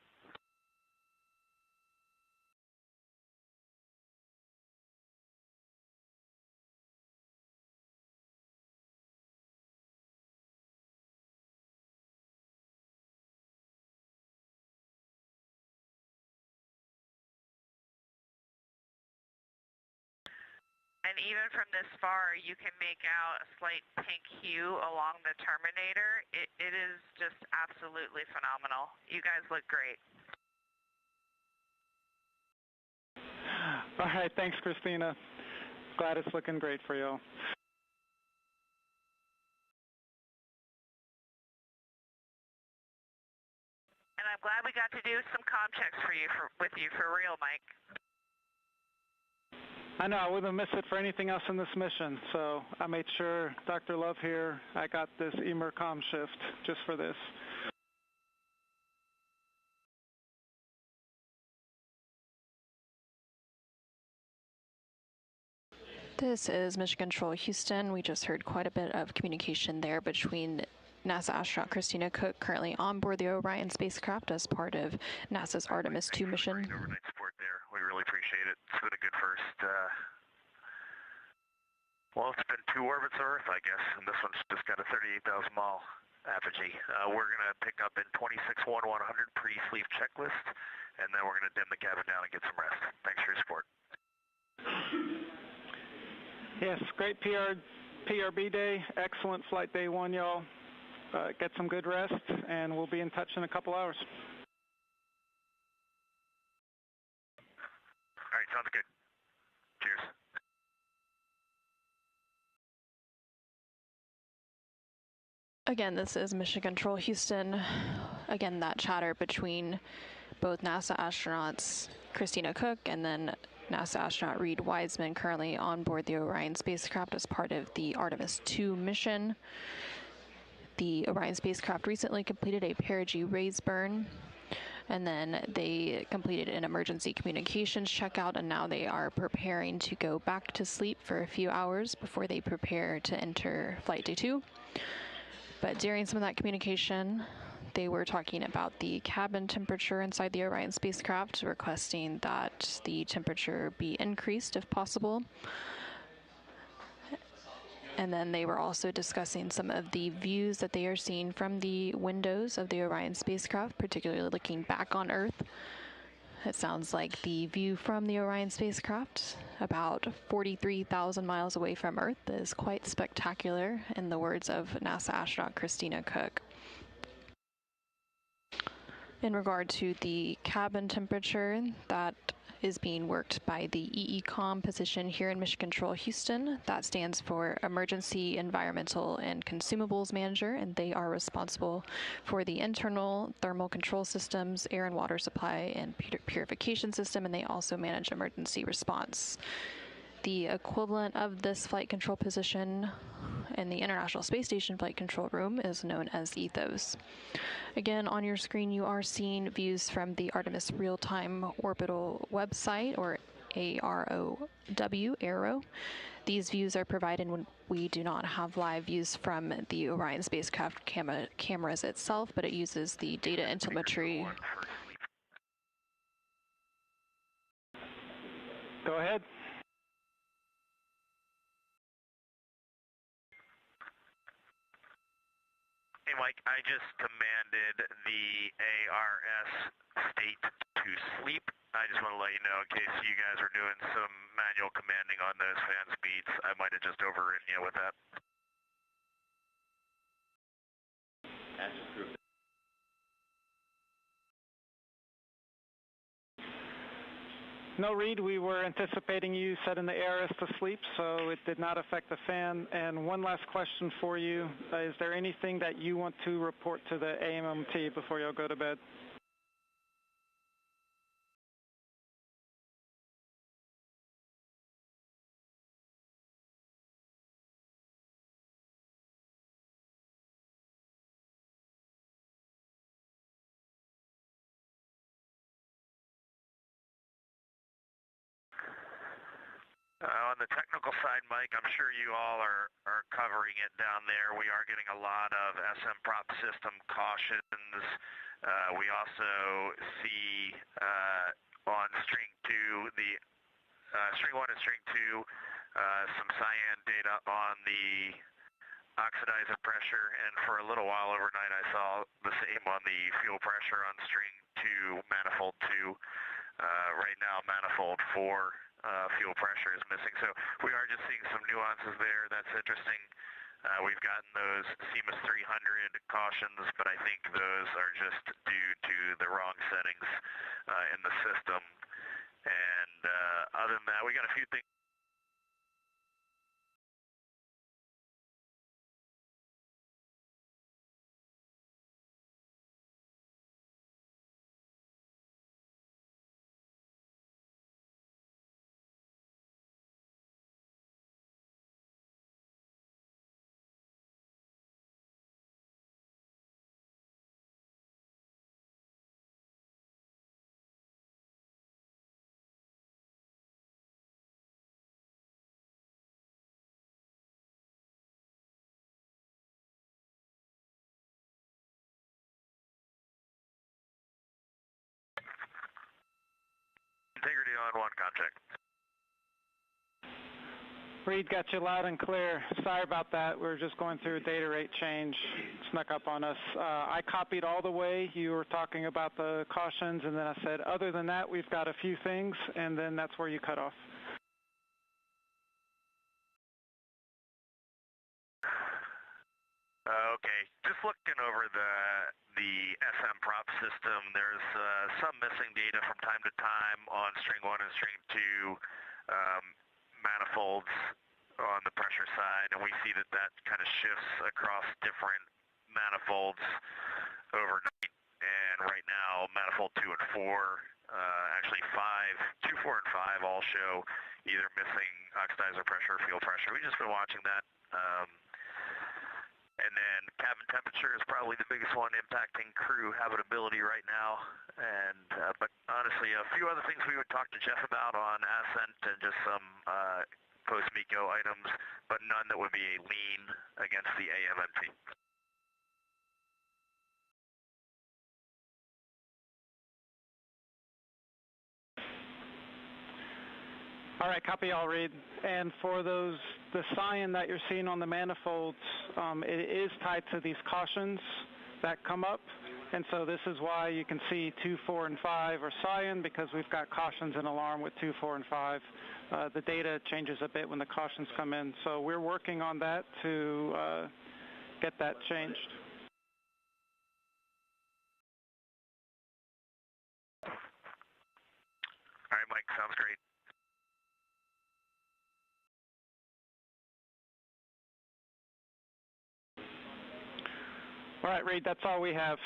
And even from this far, you can make out a slight pink hue along the terminator. It is just absolutely phenomenal. You guys look great. All right, thanks, Christina. Glad it's looking great for you all. And I'm glad we got to do some comm checks with you for real, Mike. I know, I wouldn't miss it for anything else in this mission, so I made sure, Dr. Love here, I got this emercom shift just for this. This is Mission Control Houston. We just heard quite a bit of communication there between NASA astronaut Christina Cook, currently on board the Orion spacecraft as part of NASA's Artemis 2 mission. Overnight support there. We really appreciate it. It's been a good first. Well, it's been 2 orbits of Earth, I guess, and this one's just got a 38,000 mile apogee. We're going to pick up in 26-1-100 pre-sleep checklist, and then we're going to dim the cabin down and get some rest. Thanks for your support. Yes, great PRB day. Excellent flight day 1, y'all. Get some good rest, and we'll be in touch in a couple hours. All right, sounds good. Cheers. Again, this is Mission Control Houston. Again, that chatter between both NASA astronauts Christina Cook and then NASA astronaut Reed Wiseman, currently on board the Orion spacecraft as part of the Artemis 2 mission. The Orion spacecraft recently completed a perigee raise burn, and then they completed an emergency communications checkout, and now they are preparing to go back to sleep for a few hours before they prepare to enter Flight Day 2. But during some of that communication, they were talking about the cabin temperature inside the Orion spacecraft, requesting that the temperature be increased if possible. And then they were also discussing some of the views that they are seeing from the windows of the Orion spacecraft, particularly looking back on Earth. It sounds like the view from the Orion spacecraft, about 43,000 miles away from Earth, is quite spectacular, in the words of NASA astronaut Christina Cook. In regard to the cabin temperature, that is being worked by the EECOM position here in Mission Control Houston. That stands for Emergency Environmental and Consumables Manager, and they are responsible for the internal thermal control systems, air and water supply, and purification system, and they also manage emergency response. The equivalent of this flight control position in the International Space Station Flight Control Room is known as ethos. Again, on your screen you are seeing views from the Artemis Real-Time Orbital website, or AROW. These views are provided when we do not have live views from the Orion spacecraft cameras itself, but it uses the data and telemetry. Go ahead. Hey, Mike, I just commanded the ARS state to sleep. I just want to let you know, in case you guys are doing some manual commanding on those fan speeds, I might have just overridden you with that. No, Reed, we were anticipating you setting the ARS to sleep, so it did not affect the fan. And one last question for you. Is there anything that you want to report to the AMMT before you'll go to bed? On the technical side, Mike, I'm sure you all are covering it down there. We are getting a lot of SM prop system cautions. We also see on string 2, the string 1 and string 2, some cyan data on the oxidizer pressure, and for a little while overnight I saw the same on the fuel pressure on string 2, manifold 2. Right now, manifold 4 fuel pressure is missing. So we are just seeing some nuances there. That's interesting. We've gotten those CMUS 300 cautions, but I think those are just due to the wrong settings in the system. And other than that, we got a few things. Integrity on 1 contact. Reed, got you loud and clear. Sorry about that. We were just going through a data rate change. Snuck up on us. I copied all the way. You were talking about the cautions, and then I said, other than that, we've got a few things, and then that's where you cut off. Okay, just looking over the SM prop system, there's some missing data from time to time on string 1 and string 2 manifolds on the pressure side, and we see that kind of shifts across different manifolds overnight. And right now, manifold 2 and 4, actually 5, 2, 4, and 5 all show either missing oxidizer pressure or fuel pressure. We've just been watching that. And then cabin temperature is probably the biggest one impacting crew habitability right now. And but honestly, a few other things we would talk to Jeff about on ascent and just some post-MECO items, but none that would be a lean against the AMMT. All right, copy all, Reed. And for the cyan that you're seeing on the manifolds, it is tied to these cautions that come up. And so this is why you can see 2, 4, and 5 are cyan, because we've got cautions and alarm with 2, 4, and 5. The data changes a bit when the cautions come in. So we're working on that to get that changed. All right, Mike, sounds great. All right, Reed, that's all we have.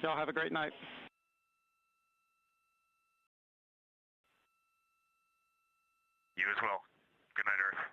Y'all have a great night. You as well. Good night, Earth.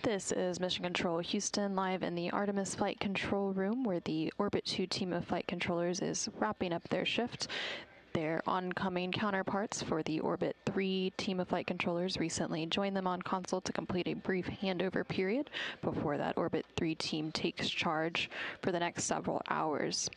This is Mission Control Houston, live in the Artemis Flight Control Room, where the Orbit 2 team of flight controllers is wrapping up their shift. Their oncoming counterparts for the Orbit 3 team of flight controllers recently joined them on console to complete a brief handover period before that Orbit 3 team takes charge for the next several hours.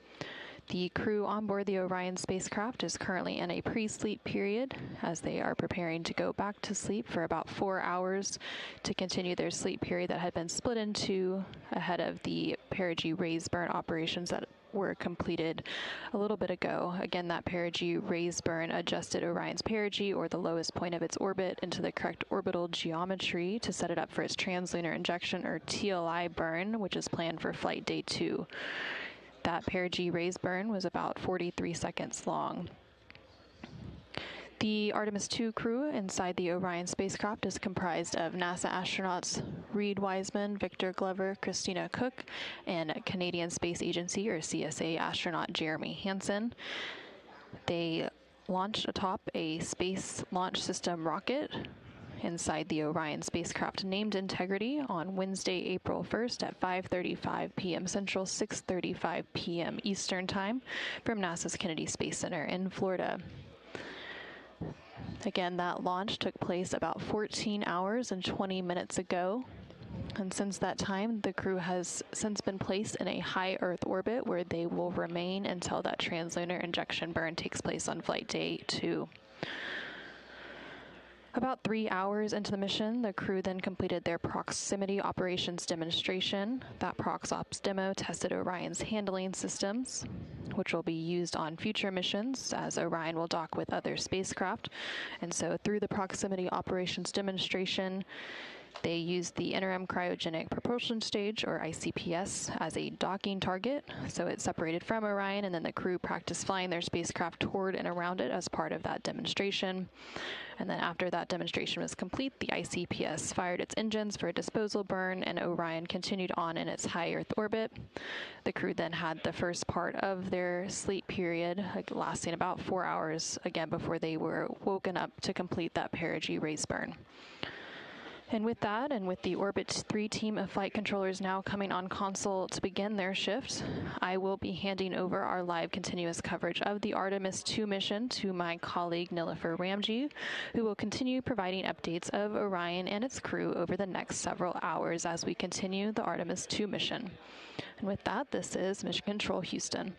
The crew on board the Orion spacecraft is currently in a pre-sleep period as they are preparing to go back to sleep for about 4 hours to continue their sleep period that had been split in two ahead of the perigee raise burn operations that were completed a little bit ago. Again, that perigee raise burn adjusted Orion's perigee, or the lowest point of its orbit, into the correct orbital geometry to set it up for its translunar injection, or TLI burn, which is planned for flight day 2. That perigee raise burn was about 43 seconds long. The Artemis 2 crew inside the Orion spacecraft is comprised of NASA astronauts Reed Wiseman, Victor Glover, Christina Cook, and Canadian Space Agency, or CSA, astronaut Jeremy Hansen. They launched atop a Space Launch System rocket inside the Orion spacecraft named Integrity on Wednesday, April 1st at 5:35 p.m. Central, 6:35 p.m. Eastern Time from NASA's Kennedy Space Center in Florida. Again, that launch took place about 14 hours and 20 minutes ago. And since that time, the crew has since been placed in a high Earth orbit where they will remain until that translunar injection burn takes place on flight day 2. About 3 hours into the mission, the crew then completed their proximity operations demonstration. That Prox Ops demo tested Orion's handling systems, which will be used on future missions as Orion will dock with other spacecraft. And so through the proximity operations demonstration, they used the interim cryogenic propulsion stage, or ICPS, as a docking target. So it separated from Orion, and then the crew practiced flying their spacecraft toward and around it as part of that demonstration. And then after that demonstration was complete, the ICPS fired its engines for a disposal burn, and Orion continued on in its high Earth orbit. The crew then had the first part of their sleep period, lasting about 4 hours, again, before they were woken up to complete that perigee raise burn. And with that, and with the Orbit 3 team of flight controllers now coming on console to begin their shift, I will be handing over our live continuous coverage of the Artemis 2 mission to my colleague Nilofer Ramji, who will continue providing updates of Orion and its crew over the next several hours as we continue the Artemis 2 mission. And with that, this is Mission Control Houston.